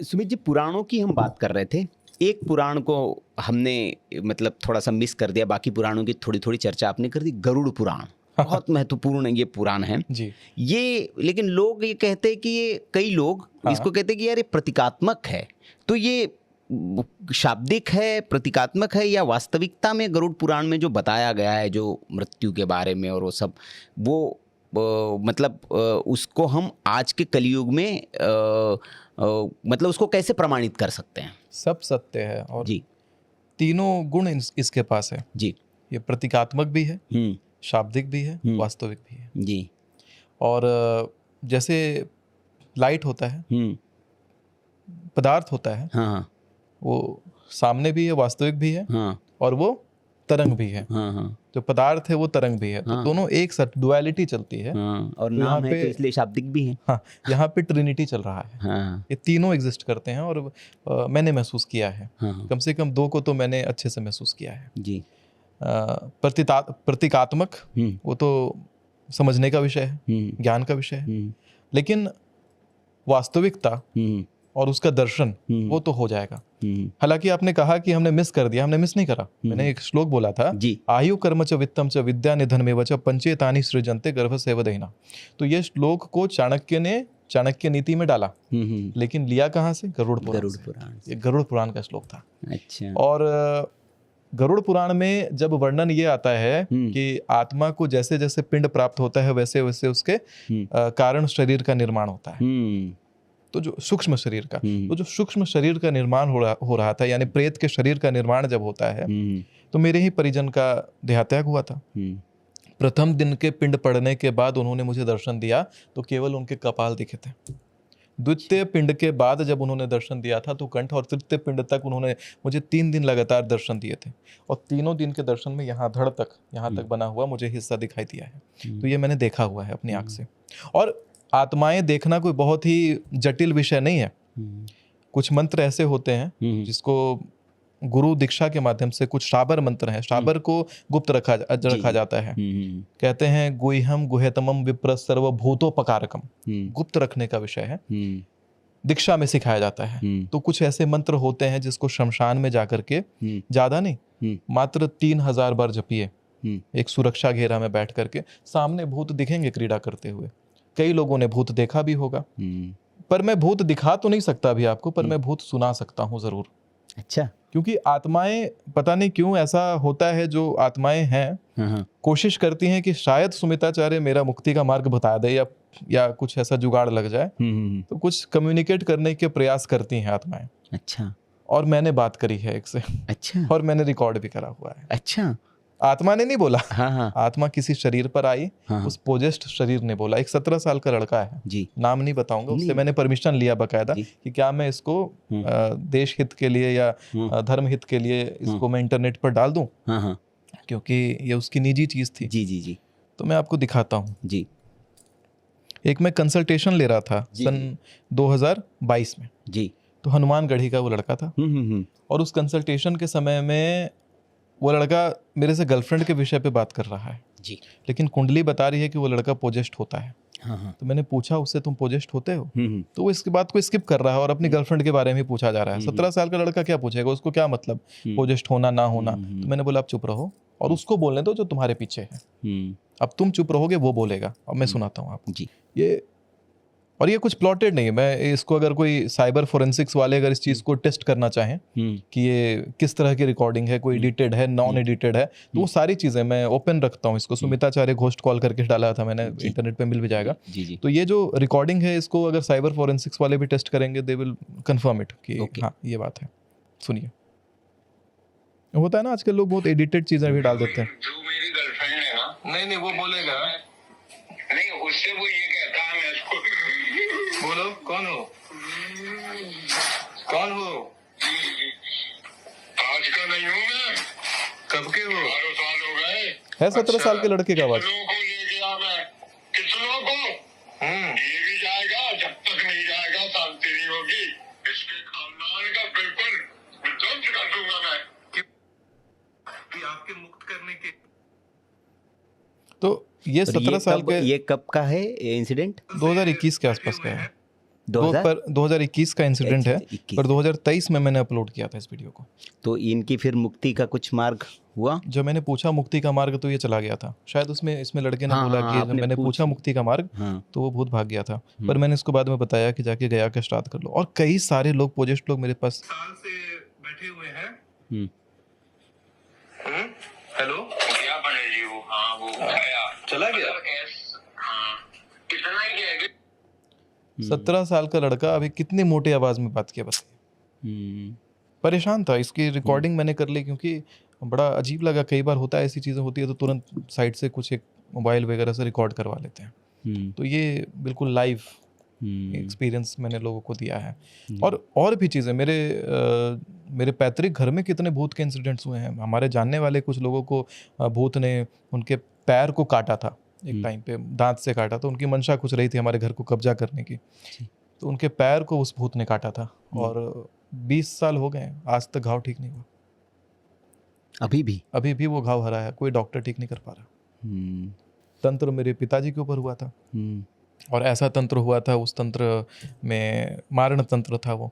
सुमित जी, पुराणों की हम बात कर रहे थे, एक पुराण को हमने मतलब थोड़ा सा मिस कर दिया, बाकी पुराणों की थोड़ी थोड़ी चर्चा आपने कर दी। गरुड़ पुराण बहुत महत्वपूर्ण ये पुराण है जी। ये लेकिन लोग ये कहते हैं कि ये, कई लोग इसको कहते हैं कि यार ये प्रतीकात्मक है, तो ये शाब्दिक है, प्रतीकात्मक है, या वास्तविकता में गरुड़ पुराण में जो बताया गया है जो मृत्यु के बारे में और वो सब, वो मतलब उसको हम आज के कलयुग में मतलब उसको कैसे प्रमाणित कर सकते हैं? सब सत्य है और जी तीनों गुण इसके पास है जी। ये प्रतीकात्मक भी है, शाब्दिक भी है, वास्तविक भी है जी। और जैसे लाइट होता है, पदार्थ होता है, हाँ वो सामने भी है, वास्तविक भी है, हाँ और वो तरंग भी है। हाँ हाँ जो पदार्थ है वो तरंग भी है, तो दोनों एक साथ डुअलिटी चलती है। हाँ, और तो नाम यहाँ है पे तो इसलिए शाब्दिक भी है। हाँ, यहाँ पे ट्रिनिटी चल रहा है। हाँ ये तीनों एग्जिस्ट करते हैं और मैंने महसूस किया है, हाँ कम से कम 2 को तो मैंने अच्छे से महसूस किया है। जी। प्रतीकात्मक वो तो समझने का विषय है, ज्ञान का विषय है, लेकिन वास्तविकता और उसका दर्शन वो तो हो जाएगा। हालांकि आपने कहा कि हमने मिस कर दिया, हमने मिस नहीं करा। मैंने एक श्लोक बोला था, जी। आयु कर्म च वित्तम च विद्या निधनमेव च पंचेतानि सृजन्ते गर्भसेव दहिना। तो ये श्लोक को चाणक्य ने चाणक्य नीति में डाला, लेकिन लिया कहाँ से? गरुड़ पुराण से। ये गरुड़ पुराण का श्लोक था। अच्छा। और गरुड़ पुराण में जब वर्णन ये आता है कि आत्मा को जैसे जैसे पिंड प्राप्त होता है वैसे वैसे उसके कारण शरीर का निर्माण होता है। तो जो सूक्ष्म शरीर का, तो जो सूक्ष्म शरीर का निर्माण हो रहा था, यानी प्रेत के शरीर का निर्माण जब होता है, तो मेरे ही परिजन का देहात्याग हुआ था। प्रथम दिन के पिंड पड़ने के बाद उन्होंने मुझे दर्शन दिया तो केवल उनके कपाल दिखे थे। द्वितीय पिंड के बाद जब उन्होंने दर्शन दिया था तो कंठ, और तृतीय पिंड तक उन्होंने मुझे 3 दिन लगातार दर्शन दिए थे, और तीनों दिन के दर्शन में यहाँ धड़ तक, यहाँ तक बना हुआ मुझे हिस्सा दिखाई दिया है। तो ये मैंने देखा हुआ है अपनी आंख से। और आत्माएं देखना कोई बहुत ही जटिल विषय नहीं है। कुछ मंत्र ऐसे होते हैं जिसको गुरु दीक्षा के माध्यम से, कुछ शाबर मंत्र हैं, शाबर को गुप्त रखा जाता है। कहते हैं गुह्यम गुह्यतमम विप्र सर्वभूतोपकारकम, गुप्त रखने का विषय है, दीक्षा में सिखाया जाता है। तो कुछ ऐसे मंत्र होते हैं जिसको शमशान में जाकर के, ज्यादा नहीं, मात्र 3000 बार जपिए, एक सुरक्षा घेरा में बैठ करके। सामने भूत दिखेंगे क्रीड़ा करते हुए, कई लोगों ने भूत देखा भी होगा, पर मैं भूत दिखा तो नहीं सकता अभी आपको, पर मैं भूत सुना सकता हूँ जरूर। अच्छा। क्योंकि आत्माएं, पता नहीं क्यों ऐसा होता है, जो आत्माएं हैं कोशिश करती हैं कि शायद सुमिताचार्य मेरा मुक्ति का मार्ग बता दे, या कुछ ऐसा जुगाड़ लग जाए, तो कुछ कम्युनिकेट करने के प्रयास करती हैं आत्माएं। अच्छा। और मैंने बात करी है एक से। अच्छा। और मैंने रिकॉर्ड भी करा हुआ है। अच्छा। आत्मा ने नहीं बोला। हाँ। आत्मा किसी शरीर पर आई, उस पोजेस्ट शरीर ने बोला। एक 17 साल का लड़का है जी, नाम नहीं बताऊंगा, उससे मैंने परमिशन लिया बकायदा कि क्या मैं इसको देश हित के लिए या धर्म हित के लिए इसको मैं इंटरनेट पर डाल दूं, क्योंकि ये उसकी निजी चीज थी। जी जी जी। तो मैं आपको दिखाता हूँ जी। एक मैं कंसल्टेशन ले रहा था सन 2022 में जी। तो हनुमानगढ़ी का वो लड़का था, और उस कंसल्टेशन के समय में वो लड़का मेरे से गर्लफ्रेंड के विषय पे बात कर रहा है जी, लेकिन कुंडली बता रही है कि वो लड़का पोजेस्ट होता है। हाँ। तो मैंने पूछा उससे, तुम पोजेस्ट होते हो? तो वो इसके बात को स्किप कर रहा है और अपनी गर्लफ्रेंड के बारे में पूछा जा रहा है। 17 साल का लड़का क्या पूछेगा, उसको क्या मतलब पोजेस्ट होना ना होना। तो मैंने बोला आप चुप रहो और उसको बोलने दो जो तुम्हारे पीछे है। अब तुम चुप रहोगे, वो बोलेगा। अब मैं सुनाता हूँ आपको जी। ये कुछ प्लॉटेड नहीं है। मैं इसको, अगर कोई साइबर फोरेंसिक्स वाले अगर इस चीज़ को टेस्ट करना चाहें कि ये किस तरह की रिकॉर्डिंग है, कोई एडिटेड है, नॉन एडिटेड है, तो वो सारी चीज़ें मैं ओपन रखता हूँ इसको। सुमिताचार्य घोस्ट कॉल करके डाला था मैंने, इंटरनेट पे मिल भी जाएगा। तो ये जो रिकॉर्डिंग है, इसको अगर साइबर फोरेंसिक्स वाले भी टेस्ट करेंगे, दे विल कंफर्म इट कि हाँ ये बात है। सुनिए, होता है ना आजकल लोग बहुत एडिटेड चीज़ें भी डाल देते हैं। जो मेरी गर्लफ्रेंड है ना, नहीं वो बोलेगा नहीं, उससे वो ये कहता है मैं इसको। बोलो कौन हो, कौन हो? आज का नहीं हूँ मैं, कब के हो? 12 साल हो गए है 17 साल के लड़के का आवाज। कितनों को ले गया मैं, कितनों को। ये भी जाएगा, जब तक नहीं जाएगा शांति नहीं होगी। इसके खानदान का बिल्कुल विध्वंस कर दूंगा मैं। आपके मुक्त करने के तो ये 17 साल के, ये कब का है ये इंसिडेंट? 2021 के आसपास का है। 2021 का इंसिडेंट है, पर 2023 में मैंने अपलोड किया था इस वीडियो को। तो इनकी फिर मुक्ति का कुछ मार्ग हुआ? जब मैंने पूछा मुक्ति का मार्ग, तो ये चला गया था शायद। इसमें लड़के ने बोला कि जब मैंने पूछा मुक्ति का मार्ग, तो वो भूत भाग गया था। पर मैंने इसको बाद में बताया कि जाके गया के श्राद्ध कर लो। और कई सारे लोग, पोजेस्ट लोग मेरे पास साल से बैठे हुए हैं। हम्म। हेलो, क्या बने जी वो? हाँ वो गया, चला गया। हाँ कितना ही गया? 17 साल का लड़का अभी कितनी मोटी आवाज में बात किया बताइए। परेशान था। इसकी रिकॉर्डिंग मैंने कर ली क्योंकि बड़ा अजीब लगा। कई बार होता है, ऐसी चीज़ें होती है तो तुरंत साइड से कुछ एक मोबाइल वगैरह से रिकॉर्ड करवा लेते हैं। तो ये बिल्कुल लाइव एक्सपीरियंस मैंने लोगों को दिया है। और भी चीज़ें मेरे पैतृक घर में कितने भूत के इंसिडेंट्स हुए हैं। हमारे जानने वाले कुछ लोगों को भूत ने उनके पैर को काटा था एक टाइम पे, दांत से काटा। तो उनकी मंशा कुछ रही थी हमारे घर को कब्जा करने की, तो उनके पैर को उस भूत ने काटा था। और 20 साल हो गए, आज तक घाव ठीक नहीं हुआ। अभी भी वो घाव हरा है, कोई डॉक्टर ठीक नहीं कर पा रहा। तंत्र मेरे पिताजी के ऊपर हुआ था, और ऐसा तंत्र हुआ था, उस तंत्र में मारण तंत्र था वो।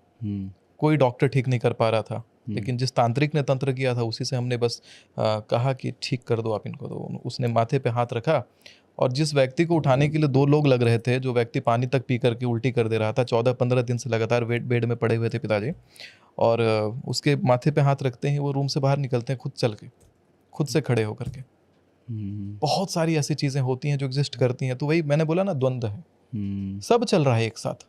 कोई डॉक्टर ठीक नहीं कर पा रहा था, लेकिन जिस तांत्रिक ने तंत्र किया था उसी से हमने बस कहा कि ठीक कर दो आप इनको। तो उसने माथे पे हाथ रखा, और जिस व्यक्ति को उठाने के लिए 2 लोग लग रहे थे, जो व्यक्ति पानी तक पी करके उल्टी कर दे रहा था, 14-15 दिन से लगातार बेड में पड़े हुए थे पिताजी, और उसके माथे पे हाथ रखते ही वो रूम से बाहर निकलते हैं खुद चल के, खुद से खड़े होकर के। बहुत सारी ऐसी चीजें होती हैं जो एग्जिस्ट करती हैं। तो वही मैंने बोला ना, द्वंद्व है, सब चल रहा है एक साथ,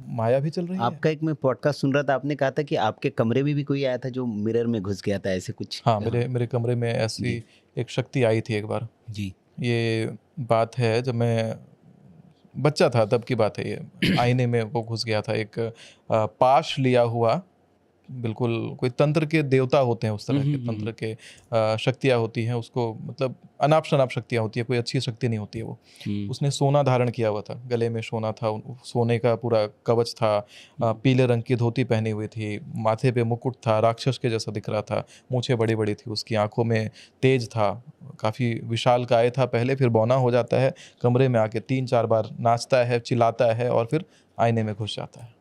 माया भी चल रही है। आपका एक मैं पॉडकास्ट सुन रहा था, आपने कहा था कि आपके कमरे में भी कोई आया था जो मिरर में घुस गया था, ऐसे कुछ। हाँ, मेरे कमरे में ऐसी एक शक्ति आई थी एक बार जी। ये बात है, जब मैं बच्चा था तब की बात है ये। आईने में वो घुस गया था, एक पाश लिया हुआ, बिल्कुल कोई तंत्र के देवता होते हैं उस तरह के, तंत्र के शक्तियाँ होती हैं, उसको मतलब अनाप शनाप शक्तियाँ होती है, कोई अच्छी शक्ति नहीं होती है वो। उसने सोना धारण किया हुआ था, गले में सोना था, सोने का पूरा कवच था, पीले रंग की धोती पहनी हुई थी, माथे पे मुकुट था, राक्षस के जैसा दिख रहा था, मूछें बड़ी बड़ी थी, उसकी आंखों में तेज था, काफ़ी विशाल काय था पहले, फिर बौना हो जाता है, कमरे में आके 3-4 बार नाचता है, चिल्लाता है, और फिर आईने में घुस जाता है।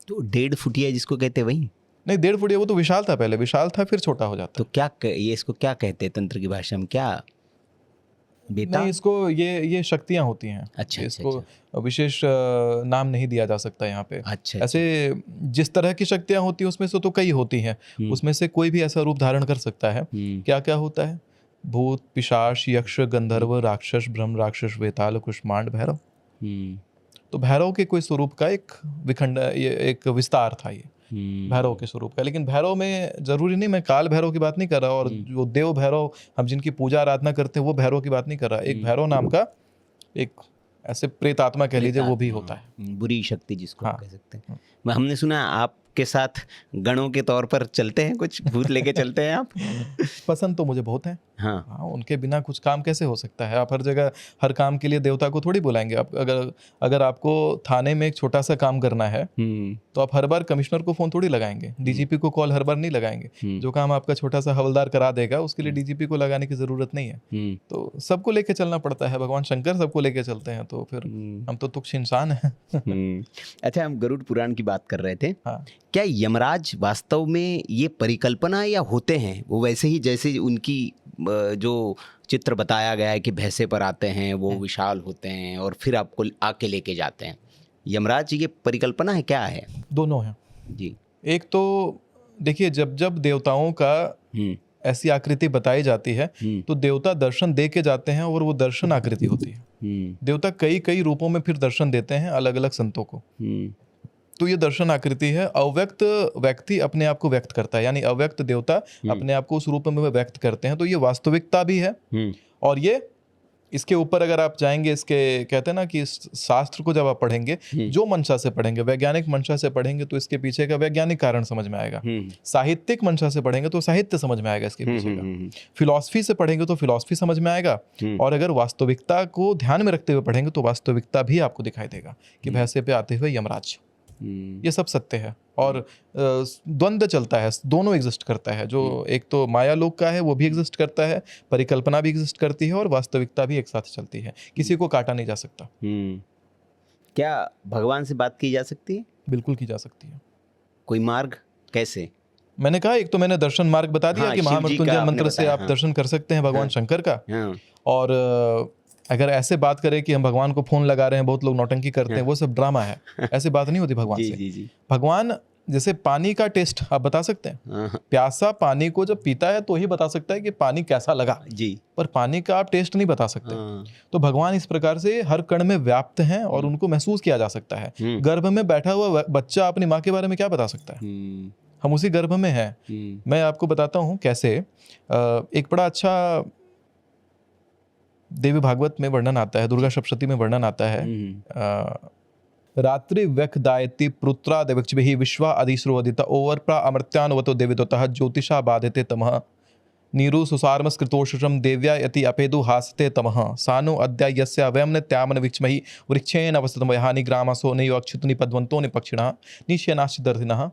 तो 1.5 फुटिया जिसको कहते हैं वही? नहीं, 1.5 फुट, वो तो विशाल था, पहले विशाल था, फिर छोटा हो जाता। तो क्या ये इसको क्या कहते हैं तंत्र की भाषा में? क्या बेटा? नहीं, इसको ये शक्तियां होती हैं। अच्छा, इसको विशेष नाम नहीं दिया जा सकता यहाँ पे। अच्छा, ऐसे जिस तरह की शक्तियां होती हैं उसमें से तो कई होती हैं, उसमें से कोई भी ऐसा रूप धारण कर सकता है। क्या क्या होता है? भूत, पिशाच, यक्ष, गंधर्व, राक्षस, ब्रह्म राक्षस, वेताल, कुष्मांड, भैरव। तो भैरव के कोई स्वरूप का एक विस्तार था ये भैरव के स्वरूप का। लेकिन भैरव में जरूरी नहीं, मैं काल भैरव की बात नहीं कर रहा, और जो देव भैरव हम जिनकी पूजा आराधना करते हैं वो भैरव की बात नहीं कर रहा। एक भैरव नाम का एक ऐसे प्रेत आत्मा कह लीजिए, वो भी होता है, बुरी शक्ति जिसको कह सकते हैं। हमने सुना आपके साथ गणों के तौर पर चलते हैं, कुछ भूत लेके चलते हैं आप? पसंद तो मुझे बहुत है। हाँ, उनके बिना कुछ काम कैसे हो सकता है? आप हर जगह हर काम के लिए देवता को थोड़ी बुलाएंगे। आप अगर आपको थाने में एक छोटा सा काम करना है तो आप हर बार कमिश्नर को फोन थोड़ी लगाएंगे, डीजीपी को कॉल हर बार नहीं लगाएंगे। जो काम आपका छोटा सा हवलदार करा देगा उसके लिए डीजीपी को लगाने की जरूरत नहीं है। तो सबको लेके चलना पड़ता है, भगवान शंकर सबको लेके चलते हैं, तो फिर हम तो तुच्छ इंसान हैं। अच्छा, हम गरुड़ पुराण की बात कर रहे थे। हाँ। क्या यमराज वास्तव में ये परिकल्पना या होते हैं वो वैसे ही जैसे उनकी जो चित्र बताया गया है कि भैंसे पर आते हैं, वो विशाल होते हैं और फिर आपको आके लेके जाते हैं? यमराज ये परिकल्पना है, क्या है? दोनों हैं जी। एक तो देखिए, जब देवताओं का ऐसी आकृति बताई जाती है तो देवता दर्शन दे के जाते हैं, और वो दर्शन आकृति होती है। देवता कई रूपों में फिर दर्शन देते हैं अलग अलग संतों को। तो ये दर्शन आकृति है। अव्यक्त व्यक्ति अपने आप को व्यक्त करता है, यानी अव्यक्त देवता अपने आप को उस रूप में व्यक्त करते हैं। तो ये वास्तविकता भी है। और ये इसके ऊपर अगर आप जाएंगे, इसके कहते हैं ना कि इस शास्त्र को जब आप पढ़ेंगे, जो मंशा से पढ़ेंगे, वैज्ञानिक मंशा से पढ़ेंगे तो इसके पीछे का वैज्ञानिक कारण समझ में आएगा। साहित्यिक मंशा से पढ़ेंगे तो साहित्य समझ में आएगा इसके पीछे का। फिलॉसफी से पढ़ेंगे तो फिलॉसफी समझ में आएगा। और अगर वास्तविकता को ध्यान में रखते हुए पढ़ेंगे तो वास्तविकता भी आपको दिखाई देगा कि भैंसे पे आते हुए यमराज, ये सब सत्य है। और द्वंद्व चलता है, दोनों एग्जिस्ट करता है। जो एक तो माया लोक का है वो भी एग्जिस्ट करता है, परिकल्पना भी एग्जिस्ट करती है, और वास्तविकता भी एक साथ चलती है। किसी को काटा नहीं जा सकता। क्या भगवान से बात की जा सकती है? बिल्कुल की जा सकती है। कोई मार्ग कैसे? मैंने कहा, एक तो मैंने दर्शन मार्ग बता दिया कि महामृत्युंजय मंत्र से आप दर्शन कर सकते हैं भगवान शंकर का। और अगर ऐसे बात करें कि हम भगवान को फोन लगा रहे हैं, बहुत लोग नौटंकी करते हैं, वो सब ड्रामा है। ऐसे बात नहीं होती भगवान से। जी। भगवान जैसे पानी का टेस्ट आप बता सकते हैं? हाँ, प्यासा पानी को जब पीता है तो ही बता सकता है कि पानी कैसा लगा, जी। पर पानी का आप टेस्ट नहीं बता सकते। हाँ, तो भगवान इस प्रकार से हर कण में व्याप्त हैं और उनको महसूस किया जा सकता है। गर्भ में बैठा हुआ बच्चा अपनी माँ के बारे में क्या बता सकता है? हम उसी गर्भ में हैं। मैं आपको बताता हूँ कैसे। एक बड़ा अच्छा देवी भागवत में वर्णन आता है, दुर्गा सप्तशती में वर्णन आता है। रात्रि व्यखदायति पुत्रा देवक्षभिः विश्वा अधिश्रोदिता ओवर्प्रा अमर्त्यानुवतो देविदोतः ज्योतिषा बाधते तमः नीरु सुसारमस्कृतोषुषं देव्या यति अपेदु हासते तमः सानु अद्या यस्य वयं नित्यामन विक्ष्महि वृक्षेण अवस्थितं यहानि ग्रामसो नैव अक्षितु निपद्वन्तो निपक्षिणः निश्यनाश्चिदर्थिनः।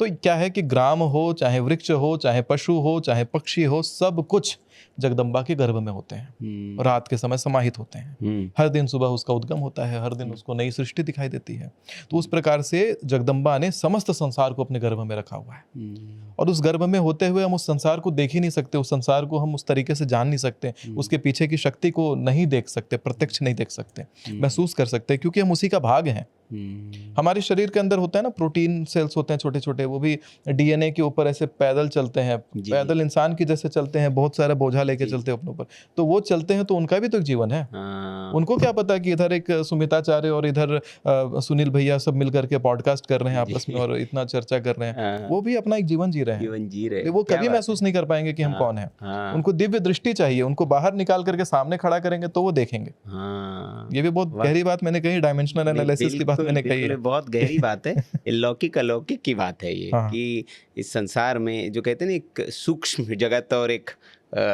तो क्या है कि ग्राम हो, चाहे वृक्ष हो, चाहे पशु हो, चाहे पक्षी हो, सब कुछ जगदम्बा के गर्भ में होते हैं, रात के समय समाहित होते हैं। हर दिन सुबह उसका उद्गम होता है, हर दिन उसको नई सृष्टि दिखाई देती है। तो उस प्रकार से जगदम्बा ने समस्त संसार को अपने गर्भ में रखा हुआ है, और उस गर्भ में होते हुए हम उस संसार को देख ही नहीं सकते, उस संसार को हम उस तरीके से जान नहीं सकते, उसके पीछे की शक्ति को नहीं देख सकते, प्रत्यक्ष नहीं देख सकते, महसूस कर सकते, क्योंकि हम उसी का भाग हैं। हमारे शरीर के अंदर होता है ना, प्रोटीन सेल्स होते हैं छोटे छोटे, वो भी डीएनए के ऊपर ऐसे पैदल चलते हैं, पैदल इंसान की जैसे चलते हैं, बहुत सारा बोझा लेके चलते हैं अपने ऊपर। तो वो चलते हैं तो उनका भी तो एक जीवन है। उनको क्या पता कि इधर एक सुमिताचार्य और इधर सुनील भैया सब मिल करके पॉडकास्ट कर रहे हैं आपस में और इतना चर्चा कर रहे हैं, वो भी अपना एक जीवन जी रहे हैं। वो कभी महसूस नहीं कर पाएंगे कि हम कौन है। उनको दिव्य दृष्टि चाहिए, उनको बाहर निकाल करके सामने खड़ा करेंगे तो वो देखेंगे। ये भी बहुत गहरी बात मैंने कही, डायमेंशनल एनालिसिस की बात मैंने कही है। बहुत गहरी बात है, लौकिक अलौकिक की बात है ये। कि इस संसार में जो कहते हैं ना, एक सूक्ष्म जगत और एक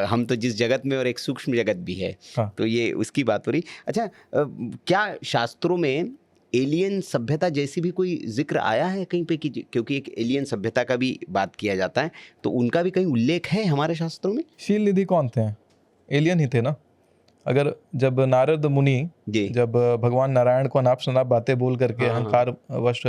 हम तो जिस जगत में, और एक सूक्ष्म जगत भी है। तो ये उसकी बात हो रही। अच्छा, क्या शास्त्रों में एलियन सभ्यता जैसी भी कोई जिक्र आया है कहीं पे? क्योंकि एक एलियन सभ्यता का भी बात किया जाता है, तो उनका भी कहीं उल्लेख है हमारे शास्त्रों में? शील निधि कौन थे? एलियन ही थे ना। अगर जब नारद मुनि जब भगवान नारायण को अनाप शनाप बातें बोल करके, अहंकार वश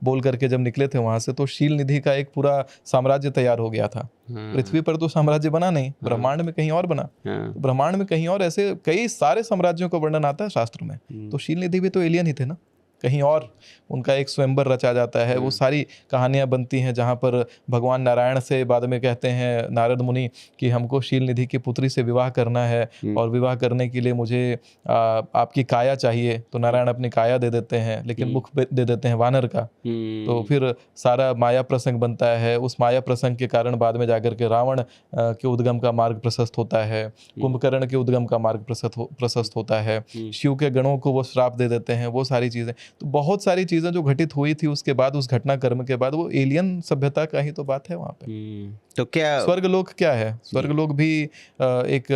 बोल करके जब निकले थे वहां से, तो शील निधि का एक पूरा साम्राज्य तैयार हो गया था। पृथ्वी पर तो साम्राज्य बना नहीं, ब्रह्मांड में कहीं और बना। ब्रह्मांड में कहीं और ऐसे कई सारे साम्राज्यों का वर्णन आता है शास्त्र में। तो शील निधि भी तो एलियन ही थे ना। कहीं और उनका एक स्वयंवर रचा जाता है, वो सारी कहानियां बनती हैं जहाँ पर भगवान नारायण से बाद में कहते हैं नारद मुनि कि हमको शील निधि की पुत्री से विवाह करना है, और विवाह करने के लिए मुझे आपकी काया चाहिए। तो नारायण अपनी काया दे देते हैं, लेकिन मुख दे देते हैं वानर का। तो फिर सारा माया प्रसंग बनता है। उस माया प्रसंग के कारण बाद में जाकर के रावण के उद्गम का मार्ग प्रशस्त होता है, कुंभकर्ण के उद्गम का मार्ग प्रशस्त होता है, शिव के गणों को वो श्राप दे देते हैं, वो सारी चीजें। तो बहुत सारी चीजें जो घटित हुई थी उसके बाद, उस घटना कर्म के बाद, वो एलियन सभ्यता का ही तो बात है वहां पे। तो क्या स्वर्गलोक क्या है? स्वर्गलोक भी एक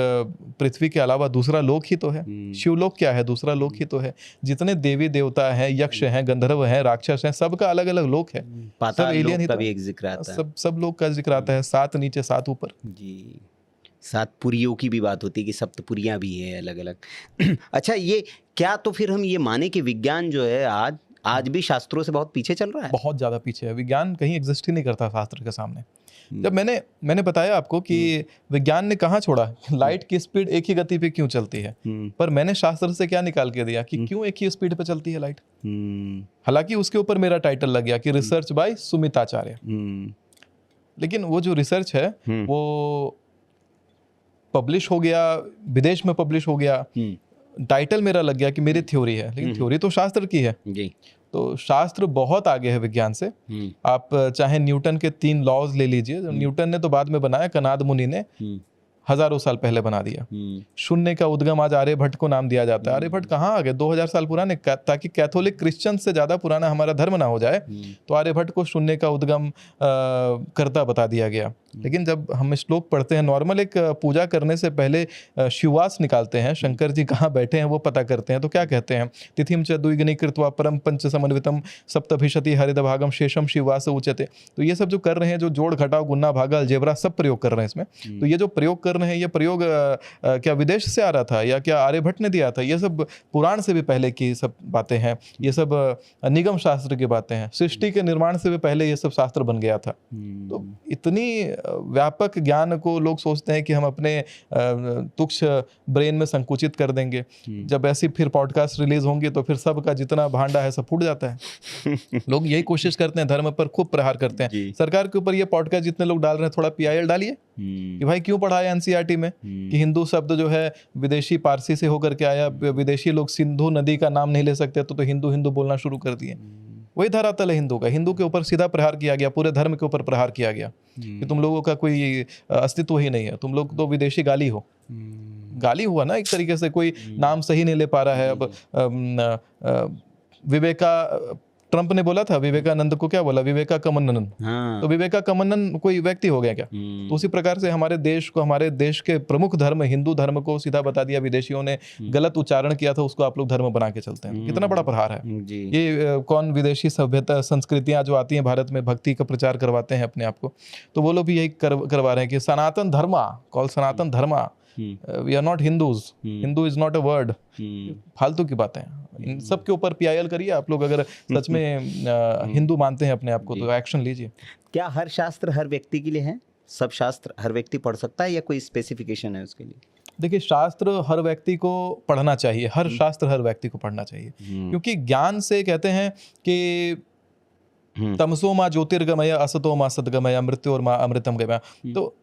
पृथ्वी के अलावा दूसरा लोक ही तो है। शिवलोक क्या है? दूसरा लोक ही तो है। जितने देवी देवता हैं, यक्ष हैं, गंधर्व हैं, राक्षस हैं, सबका अलग अलग लोक है। पाताल लोक का भी एक जिक्र आता है। सब लोक का जिक्र आता है। 7 नीचे 7 ऊपर। जी, 7 पुरियों की भी बात होती है कि सप्तपुरियां भी है अलग अलग। अच्छा, ये क्या तो फिर हम ये माने कि विज्ञान जो है आज भी शास्त्रों से बहुत पीछे चल रहा है? बहुत ज्यादा पीछे है। विज्ञान कहीं एग्जिस्ट ही नहीं करता शास्त्र के सामने। जब मैंने बताया आपको कि विज्ञान ने कहाँ छोड़ा, लाइट की स्पीड एक ही गति पे क्यों चलती है, पर मैंने शास्त्र से क्या निकाल के दिया कि क्यों एक ही स्पीड पे चलती है लाइट। हालांकि उसके ऊपर मेरा टाइटल लग गया कि रिसर्च बाय सुमिताचार्य, लेकिन वो जो रिसर्च है वो पब्लिश हो गया, विदेश में पब्लिश हो गया। टाइटल मेरा लग गया कि मेरी थ्योरी है, लेकिन थ्योरी तो शास्त्र की है। तो शास्त्र बहुत आगे है विज्ञान से। आप चाहे न्यूटन के 3 लॉज ले लीजिए, न्यूटन ने तो बाद में बनाया, कनाद मुनि ने हजारों साल पहले बना दिया। शून्य का उद्गम आज आर्यभट्ट को नाम दिया जाता है। आर्यभट्ट कहाँ आ गए? 2000 साल पुराने, ताकि कैथोलिक क्रिश्चियन से ज्यादा पुराना हमारा धर्म ना हो जाए, तो आर्यभट्ट को शून्य का उद्गम करता बता दिया गया। लेकिन जब हम श्लोक पढ़ते हैं, नॉर्मल एक पूजा करने से पहले शिववास निकालते हैं, शंकर जी कहाँ बैठे हैं वो पता करते हैं, तो क्या कहते हैं? तिथिम च द्विगुणी कृत्वा परम पंच समन्वितम सप्तभिशति हरिद भागम शेषम शिववास उच्यते। तो ये सब जो कर रहे हैं, जो जोड़ घटाव गुना भागा अलजेब्रा सब प्रयोग कर रहे हैं इसमें। तो ये जो प्रयोग कर कर रहे हैं ये प्रयोग क्या विदेश से आ रहा था या क्या आर्यभट्ट ने दिया था? ये सब पुराण से भी पहले की सब बातें हैं, ये सब निगम शास्त्र की बातें हैं। सृष्टि के निर्माण से भी पहले ये सब शास्त्र बन गया था। तो इतनी व्यापक ज्ञान को लोग सोचते हैं कि हम अपने तुच्छ ब्रेन में संकुचित कर देंगे। जब ऐसी फिर पॉडकास्ट रिलीज होंगी तो फिर सबका जितना भांडा है सब फूट जाता है। लोग यही कोशिश करते हैं, धर्म पर खूब प्रहार करते हैं। सरकार के ऊपर ये पॉडकास्ट जितने लोग डाल रहे हैं, थोड़ा PIL डालिए कि भाई क्यों पढ़ाया एनसीईआरटी में कि हिंदू शब्द जो है विदेशी पारसी से होकर के आया, विदेशी लोग सिंधु नदी का नाम नहीं ले सकते तो हिंदू हिंदू बोलना शुरू कर दिए। वही धरातल है हिंदू का। हिंदू के ऊपर सीधा प्रहार किया गया, पूरे धर्म के ऊपर प्रहार किया गया कि तुम लोगों का कोई अस्तित्व ही नहीं है, तुम लोग तो विदेशी गाली हो। गाली हुआ ना एक तरीके से, कोई नाम सही नहीं ले पा रहा है। अब ट्रंप ने बोला था विवेकानंद को, क्या बोला? विवेकाकमनन। तो विवेकाकमनन कोई व्यक्ति हो गया क्या? तो उसी प्रकार से हमारे देश को, हमारे देश के प्रमुख धर्म हिंदू धर्म को सीधा बता दिया विदेशियों ने, गलत उच्चारण किया था, उसको आप लोग धर्म बना के चलते हैं। कितना बड़ा प्रहार है ये। कौन विदेशी सभ्यता संस्कृतियां जो आती हैं भारत में, भक्ति का प्रचार करवाते हैं अपने आप को, तो वो लोग भी यही करवा रहे हैं कि Sanatana Dharma, call Sanatana Dharma, we are not Hindus, Hindu is not a word. फालतू की बातें हैं। इन सब के ऊपर PIL करिए आप लोग। अगर सच में हिंदू मानते हैं अपने आप को तो एक्शन लीजिए। क्या हर शास्त्र हर व्यक्ति के लिए है? सब शास्त्र हर व्यक्ति पढ़ सकता है या कोई स्पेसिफिकेशन है उसके लिए? देखिए, शास्त्र हर व्यक्ति को पढ़ना चाहिए, हर शास्त्र हर व्यक्ति को पढ़ना चाहिए, क्योंकि ज्ञान से कहते हैं कि तमसो मा ज्योतिर्गमय, असतो मा सद्गमय, मृत्यु और मा अमृतम गमय। तो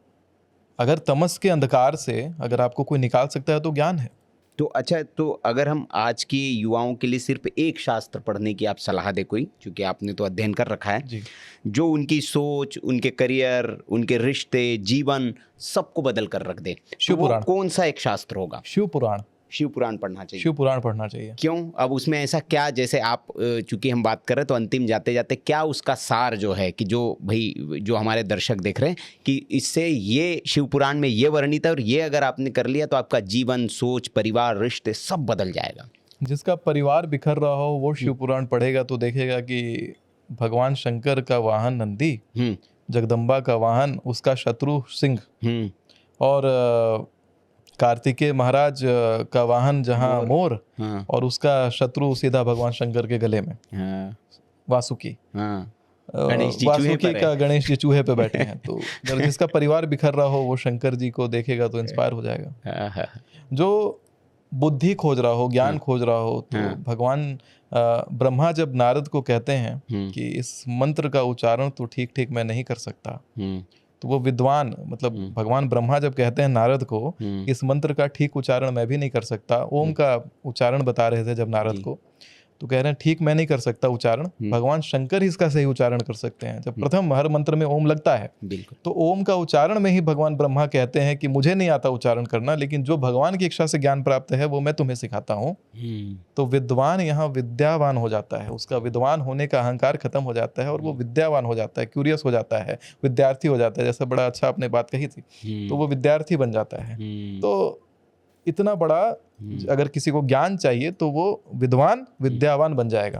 अगर तमस के अंधकार से अगर आपको कोई निकाल सकता है तो ज्ञान है। तो अच्छा, तो अगर हम आज के युवाओं के लिए सिर्फ एक शास्त्र पढ़ने की आप सलाह दे कोई, क्योंकि आपने तो अध्ययन कर रखा है जी, जो उनकी सोच, उनके करियर, उनके रिश्ते, जीवन सबको बदल कर रख दे, तो वो कौन सा एक शास्त्र होगा? शिव पुराण। शिव पुराण पढ़ना चाहिए। शिव पुराण पढ़ना चाहिए। क्यों? अब उसमें ऐसा क्या, जैसे आप चूंकि हम बात कर रहे हैं तो अंतिम जाते जाते क्या उसका सार जो है कि जो भाई जो हमारे दर्शक देख रहे हैं कि इससे ये शिव पुराण में ये वर्णित है और ये अगर आपने कर लिया तो आपका जीवन, सोच, परिवार, रिश्ते सब बदल जाएगा। जिसका परिवार बिखर रहा हो वो शिव पुराण पढ़ेगा तो देखेगा कि भगवान शंकर का वाहन नंदी, जगदम्बा का वाहन उसका शत्रु सिंह, और कार्तिकेय महाराज का वाहन जहाँ मोर, और उसका शत्रु सीधा भगवान शंकर के गले में वासुकी। वासुकी का गणेश जी चूहे पे बैठे हैं। तो जिसका परिवार बिखर रहा हो वो शंकर जी को देखेगा तो इंस्पायर हो जाएगा। जो बुद्धि खोज रहा हो, ज्ञान खोज रहा हो, तो भगवान ब्रह्मा जब नारद को कहते हैं कि इस मंत्र का उच्चारण तो ठीक ठीक मैं नहीं कर सकता, तो वो विद्वान, मतलब भगवान ब्रह्मा जब कहते हैं नारद को इस मंत्र का ठीक उच्चारण मैं भी नहीं कर सकता, ओम का उच्चारण बता रहे थे जब नारद को, तो कह रहे हैं ठीक मैं नहीं कर सकता उच्चारण, भगवान शंकर ही इसका सही उच्चारण कर सकते हैं। जब प्रथम हर मंत्र में ओम लगता है तो ओम का उच्चारण में ही भगवान ब्रह्मा कहते हैं कि मुझे नहीं आता उच्चारण करना, लेकिन जो भगवान की इच्छा से ज्ञान प्राप्त है वो मैं तुम्हें सिखाता हूँ। तो विद्वान यहाँ विद्यावान हो जाता है, उसका विद्वान होने का अहंकार खत्म हो जाता है और वो विद्यावान हो जाता है, क्यूरियस हो जाता है, विद्यार्थी हो जाता है। जैसा बड़ा अच्छा आपने बात कही थी, तो वो विद्यार्थी बन जाता है। तो इतना बड़ा अगर किसी को ज्ञान चाहिए तो वो विद्वान विद्यावान बन जाएगा।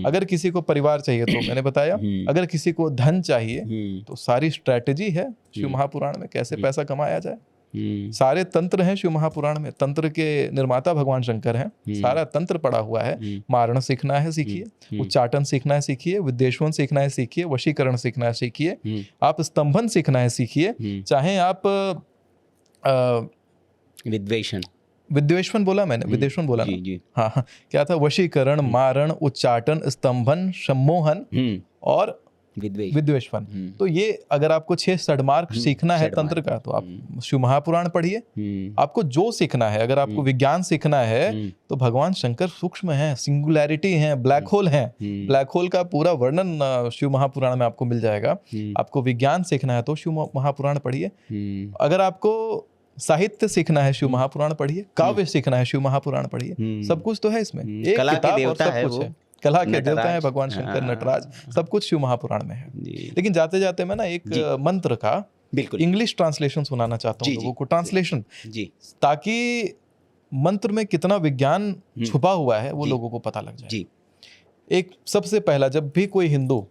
अगर किसी को परिवार चाहिए तो मैंने बताया, अगर किसी को धन चाहिए तो सारी स्ट्रैटेजी है शिव महापुराण में, कैसे पैसा कमाया जाए। सारे तंत्र हैं शिव महापुराण में, तंत्र के निर्माता भगवान शंकर हैं, सारा तंत्र पड़ा हुआ है। मारण सीखना है सीखिए, उच्चाटन सीखना है सीखिए, विद्वेषण सीखना है सीखिए, वशीकरण सीखना है सीखिए, आप स्तंभन सीखना है सीखिए, चाहे आप विद्वेषण बोला मैंने, विद्वेषण बोला ना? हाँ, क्या था? वशीकरण, मारण, उच्चाटन, स्तंभन, सम्मोहन और विद्वेषण। तो ये अगर आपको 6 षड्मार्ग सीखना है तंत्र का तो आप शिव महापुराण पढ़िए। आपको जो सीखना है, अगर आपको विज्ञान सीखना है तो भगवान शंकर सूक्ष्म है, सिंगुलैरिटी है, ब्लैक होल है, ब्लैक होल का पूरा वर्णन शिव महापुराण में आपको मिल जाएगा। आपको विज्ञान सीखना है तो शिव महापुराण पढ़िए। अगर आपको साहित्य सीखना है शिव महापुराण पढ़िए, काव्य सीखना है शिव महापुराण पढ़िए। सब कुछ तो है इसमें, एक किताब और सब कुछ है। कला के देवता है भगवान शंकर, नटराज, सब कुछ शिव महापुराण में है। लेकिन जाते जाते मैं ना एक मंत्र का इंग्लिश ट्रांसलेशन सुनाना चाहता हूँ लोगों को, ट्रांसलेशन, ताकि मंत्र में कितना विज्ञान छुपा हुआ है वो लोगों को पता लग जाए। एक सबसे पहला, जब भी कोई हिंदू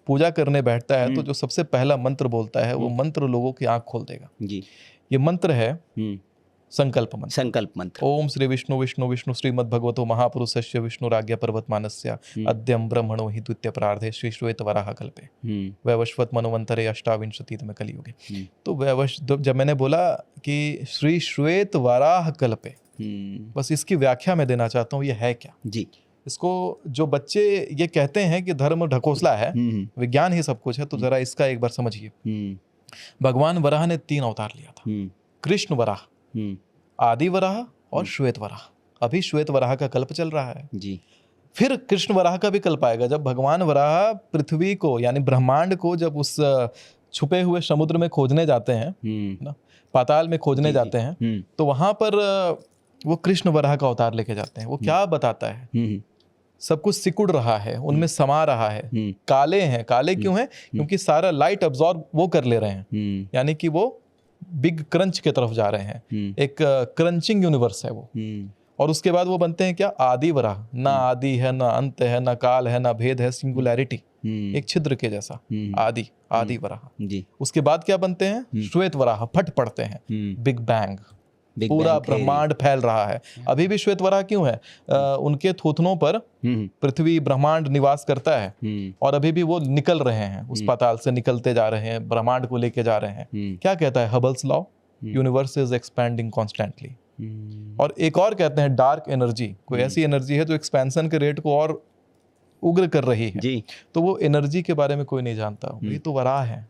पूजा करने बैठता है तो जो सबसे पहला मंत्र बोलता है वो मंत्र लोगों की आंख खोल देगा। जी। ये मंत्र है संकल्प मंत्र। संकल्प मंत्र। ओम श्री विष्णु विष्णु विष्णु श्रीमद् भगवतो महापुरुषस्य विष्णुराज्ञा पर्वतमानस्य अद्यम ब्रह्मणो हि द्वितीय प्रार्धे श्री श्वेत वराह कल्पे वैवस्वत मनवंतरे अष्टाविंशतितमे कलियुगे। तो जब मैंने बोला कि श्री श्वेत वराह कल्पे, बस इसकी व्याख्या मैं देना चाहता हूँ, ये है क्या जी। इसको जो बच्चे ये कहते हैं कि धर्म ढकोसला है, विज्ञान ही सब कुछ है, तो जरा इसका एक बार समझिए। भगवान वराह ने 3 अवतार लिया था, कृष्ण वराह, आदि वराह और श्वेत वराह। अभी श्वेत वराह का कल्प चल रहा है जी। फिर कृष्ण वराह का भी कल्प आएगा, जब भगवान वराह पृथ्वी को यानी ब्रह्मांड को जब उस छुपे हुए समुद्र में खोजने जाते हैं ना, पाताल में खोजने जाते हैं, तो वहां पर वो कृष्ण वराह का अवतार लेके जाते हैं। वो क्या बताता है, सब कुछ सिकुड़ रहा है, उनमें समा रहा है, काले हैं। काले क्यों हैं? क्योंकि सारा लाइट अब्सॉर्ब वो कर ले रहे हैं, यानी कि वो बिग क्रंच के तरफ जा रहे हैं। एक क्रंचिंग यूनिवर्स है वो। और उसके बाद वो बनते हैं क्या? आदि वराह। ना आदि है, ना अंत है, ना काल है, ना भेद है, सिंगुलैरिटी, एक छिद्र के जैसा, आदि वराह जी। उसके बाद क्या बनते हैं? श्वेत वराह, फट पड़ते हैं, बिग बैंग, पूरा ब्रह्मांड फैल रहा है। अभी भी श्वेत वराह क्यों है? उनके थूथनों पर पृथ्वी ब्रह्मांड निवास करता है, और अभी भी वो निकल रहे हैं, उस पाताल से निकलते जा रहे हैं, ब्रह्मांड को लेके जा रहे हैं। क्या कहता है हबल्स law? Universe is expanding constantly. और एक और कहते हैं डार्क एनर्जी, कोई ऐसी एनर्जी है जो एक्सपेंशन के रेट को और उग्र कर रही है जी। तो वो एनर्जी के बारे में कोई नहीं जानता, वही तो वराह है।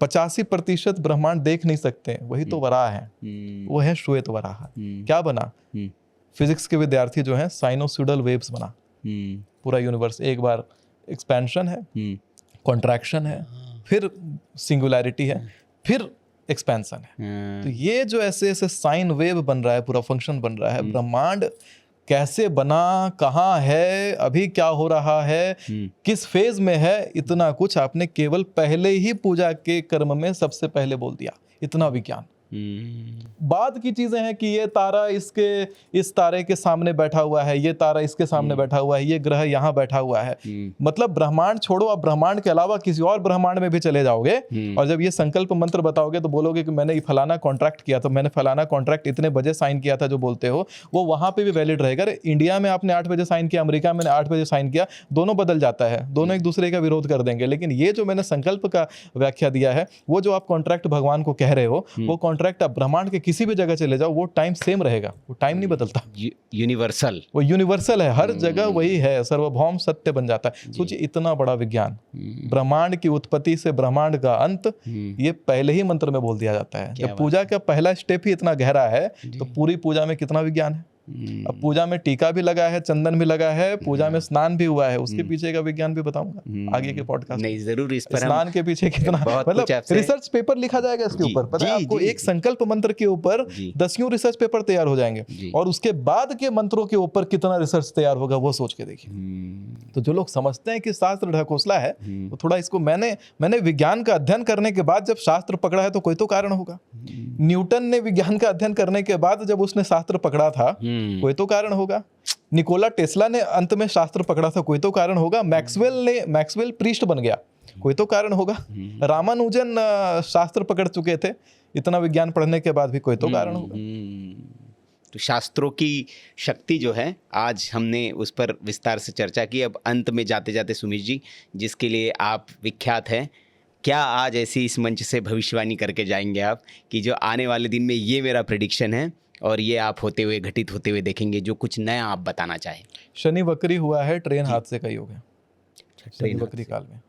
85% ब्रह्मांड देख नहीं सकते, वही तो वराह है, वो है श्वेत वराह। क्या बना? फिजिक्स के विद्यार्थी जो हैं साइनोसॉइडल वेव्स बना। पूरा यूनिवर्स एक बार एक्सपेंशन है, कॉन्ट्रैक्शन है, फिर सिंगुलैरिटी है, फिर एक्सपेंशन है। तो ये जो ऐसे ऐसे साइन वेव बन रहा है, पूरा फंक्शन बन रहा है। ब्रह्मांड कैसे बना, कहाँ है, अभी क्या हो रहा है, किस फेज में है, इतना कुछ आपने केवल पहले ही पूजा के कर्म में सबसे पहले बोल दिया। इतना विज्ञान। बाद की चीजें हैं कि ये तारा इस तारे के सामने बैठा हुआ है, ये तारा इसके सामने बैठा हुआ है, ये ग्रह यहाँ बैठा हुआ है। मतलब ब्रह्मांड छोड़ो, आप ब्रह्मांड के अलावा किसी और ब्रह्मांड में भी चले जाओगे, और जब ये संकल्प मंत्र बताओगे तो बोलोगे कि मैंने फलाना कॉन्ट्रैक्ट किया था, मैंने फलाना कॉन्ट्रैक्ट इतने बजे साइन किया था, जो बोलते हो वो वहां पे भी वैलिड रहेगा। इंडिया में आपने 8 बजे साइन किया, अमेरिका में 8 बजे साइन किया, दोनों बदल जाता है, दोनों एक दूसरे का विरोध कर देंगे। लेकिन ये जो मैंने संकल्प का व्याख्या दिया है, वो जो आप कॉन्ट्रैक्ट भगवान को कह रहे हो, वो कॉन्ट्रैक्ट आप ब्रह्मांड के किसी भी जगह चले जाओ, वो टाइम सेम रहेगा, वो टाइम नहीं बदलता। यूनिवर्सल, वो यूनिवर्सल है, हर जगह वही है, सर्वभौम सत्य बन जाता है। सोचिए इतना बड़ा विज्ञान, ब्रह्मांड की उत्पत्ति से ब्रह्मांड का अंत, ये पहले ही मंत्र में बोल दिया जाता है। जब पूजा का पहला स्टेप ही इतना गहरा है, तो पूरी पूजा में कितना विज्ञान है। अब पूजा में टीका भी लगा है, चंदन भी लगा है, पूजा में स्नान भी हुआ है, उसके पीछे का विज्ञान भी बताऊंगा आगे के पॉडकास्ट। नहीं, जरूर इस पर स्नान के पीछे कितना, मतलब रिसर्च पेपर लिखा जाएगा इसके ऊपर। पता है आपको, एक संकल्प मंत्र के ऊपर 10 रिसर्च पेपर तैयार हो जाएंगे, और उसके बाद के मंत्रों के ऊपर कितना रिसर्च तैयार होगा, वो सोच के देखिए। तो जो लोग समझते हैं कि शास्त्र ढकोसला है, तो थोड़ा इसको, मैंने विज्ञान का अध्ययन करने के बाद जब शास्त्र पकड़ा है तो कोई तो कारण होगा। न्यूटन ने विज्ञान का अध्ययन करने के बाद जब उसने शास्त्र पकड़ा था, कोई तो कारण होगा। निकोला टेस्ला ने अंत में शास्त्र पकड़ा था, कोई तो कारण होगा। मैक्सवेल प्रीस्ट बन गया, कोई तो कारण होगा। रामानुजन शास्त्र पकड़ चुके थे, इतना विज्ञान पढ़ने के बाद भी कोई तो कारण होगा। तो शास्त्रों की शक्ति जो है, आज हमने उस पर विस्तार से चर्चा की। अब अंत में जाते जाते सुमित जी, जिसके लिए आप विख्यात हैं, क्या आज ऐसी इस मंच से भविष्यवाणी करके जाएंगे आप कि जो आने वाले दिन में ये मेरा प्रेडिक्शन है और ये आप होते हुए, घटित होते हुए देखेंगे, जो कुछ नया आप बताना चाहें? शनि वक्री हुआ है, ट्रेन हादसे का योग है। शनि वक्री काल में,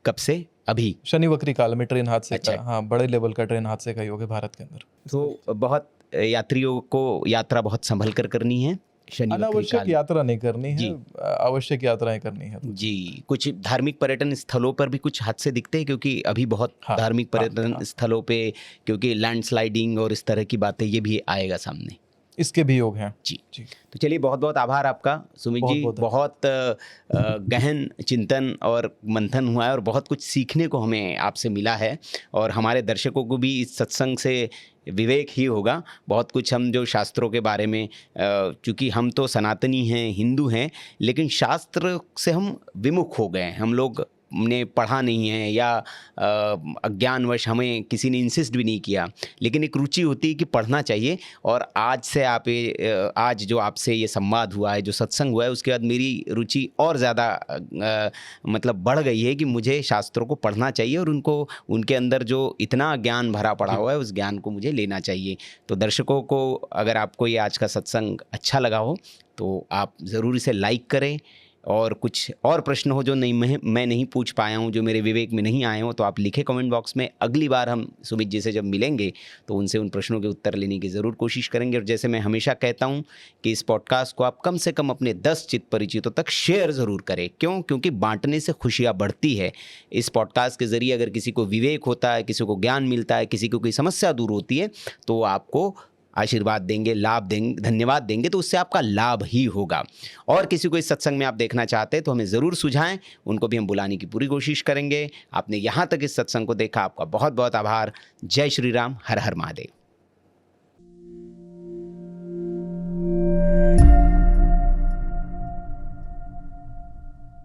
कब से? अभी शनि वक्री काल में ट्रेन हादसे का, हाँ, बड़े लेवल का ट्रेन हादसे का योग है भारत के अंदर। तो बहुत यात्रियों को यात्रा बहुत संभल कर करनी है, अनावश्यक यात्रा नहीं करनी है, आवश्यक यात्राएं करनी है जी। कुछ धार्मिक पर्यटन स्थलों पर भी कुछ हादसे दिखते हैं, क्योंकि अभी बहुत धार्मिक पर्यटन स्थलों पे, क्योंकि लैंडस्लाइडिंग और इस तरह की बातें, ये भी आएगा सामने। इसके भी योग हैं। जी जी। तो चलिए, बहुत बहुत आभार आपका सुमित जी। बहुत-बहुत बहुत गहन चिंतन और मंथन हुआ है और बहुत कुछ सीखने को हमें आपसे मिला है, और हमारे दर्शकों को भी इस सत्संग से विवेक ही होगा। बहुत कुछ हम जो शास्त्रों के बारे में, चूँकि हम तो सनातनी हैं, हिंदू हैं, लेकिन शास्त्र से हम विमुख हो गए हैं। हम लोग ने पढ़ा नहीं है, या अज्ञानवश हमें किसी ने इंसिस्ट भी नहीं किया, लेकिन एक रुचि होती है कि पढ़ना चाहिए। और आज से आज जो आपसे ये संवाद हुआ है, जो सत्संग हुआ है, उसके बाद मेरी रुचि और ज़्यादा मतलब बढ़ गई है कि मुझे शास्त्रों को पढ़ना चाहिए, और उनके अंदर जो इतना ज्ञान भरा पड़ा हुआ है, उस ज्ञान को मुझे लेना चाहिए। तो दर्शकों को, अगर आपको ये आज का सत्संग अच्छा लगा हो तो आप ज़रूर इसे लाइक करें, और कुछ और प्रश्न हो जो मैं नहीं पूछ पाया हूँ, जो मेरे विवेक में नहीं आए हों, तो आप लिखे कमेंट बॉक्स में। अगली बार हम सुमित जी से जब मिलेंगे तो उनसे उन प्रश्नों के उत्तर लेने की ज़रूर कोशिश करेंगे। और जैसे मैं हमेशा कहता हूँ कि इस पॉडकास्ट को आप कम से कम अपने 10 चित्त परिचितों तक शेयर ज़रूर करें। क्यों? क्योंकि बांटने से खुशियाँ बढ़ती है। इस पॉडकास्ट के ज़रिए अगर किसी को विवेक होता है, किसी को ज्ञान मिलता है, किसी को कोई समस्या दूर होती है, तो आपको आशीर्वाद देंगे, लाभ देंगे, धन्यवाद देंगे, तो उससे आपका लाभ ही होगा। और किसी को इस सत्संग में आप देखना चाहते हैं तो हमें ज़रूर सुझाएं, उनको भी हम बुलाने की पूरी कोशिश करेंगे। आपने यहाँ तक इस सत्संग को देखा, आपका बहुत बहुत आभार। जय श्री राम, हर हर महादेव।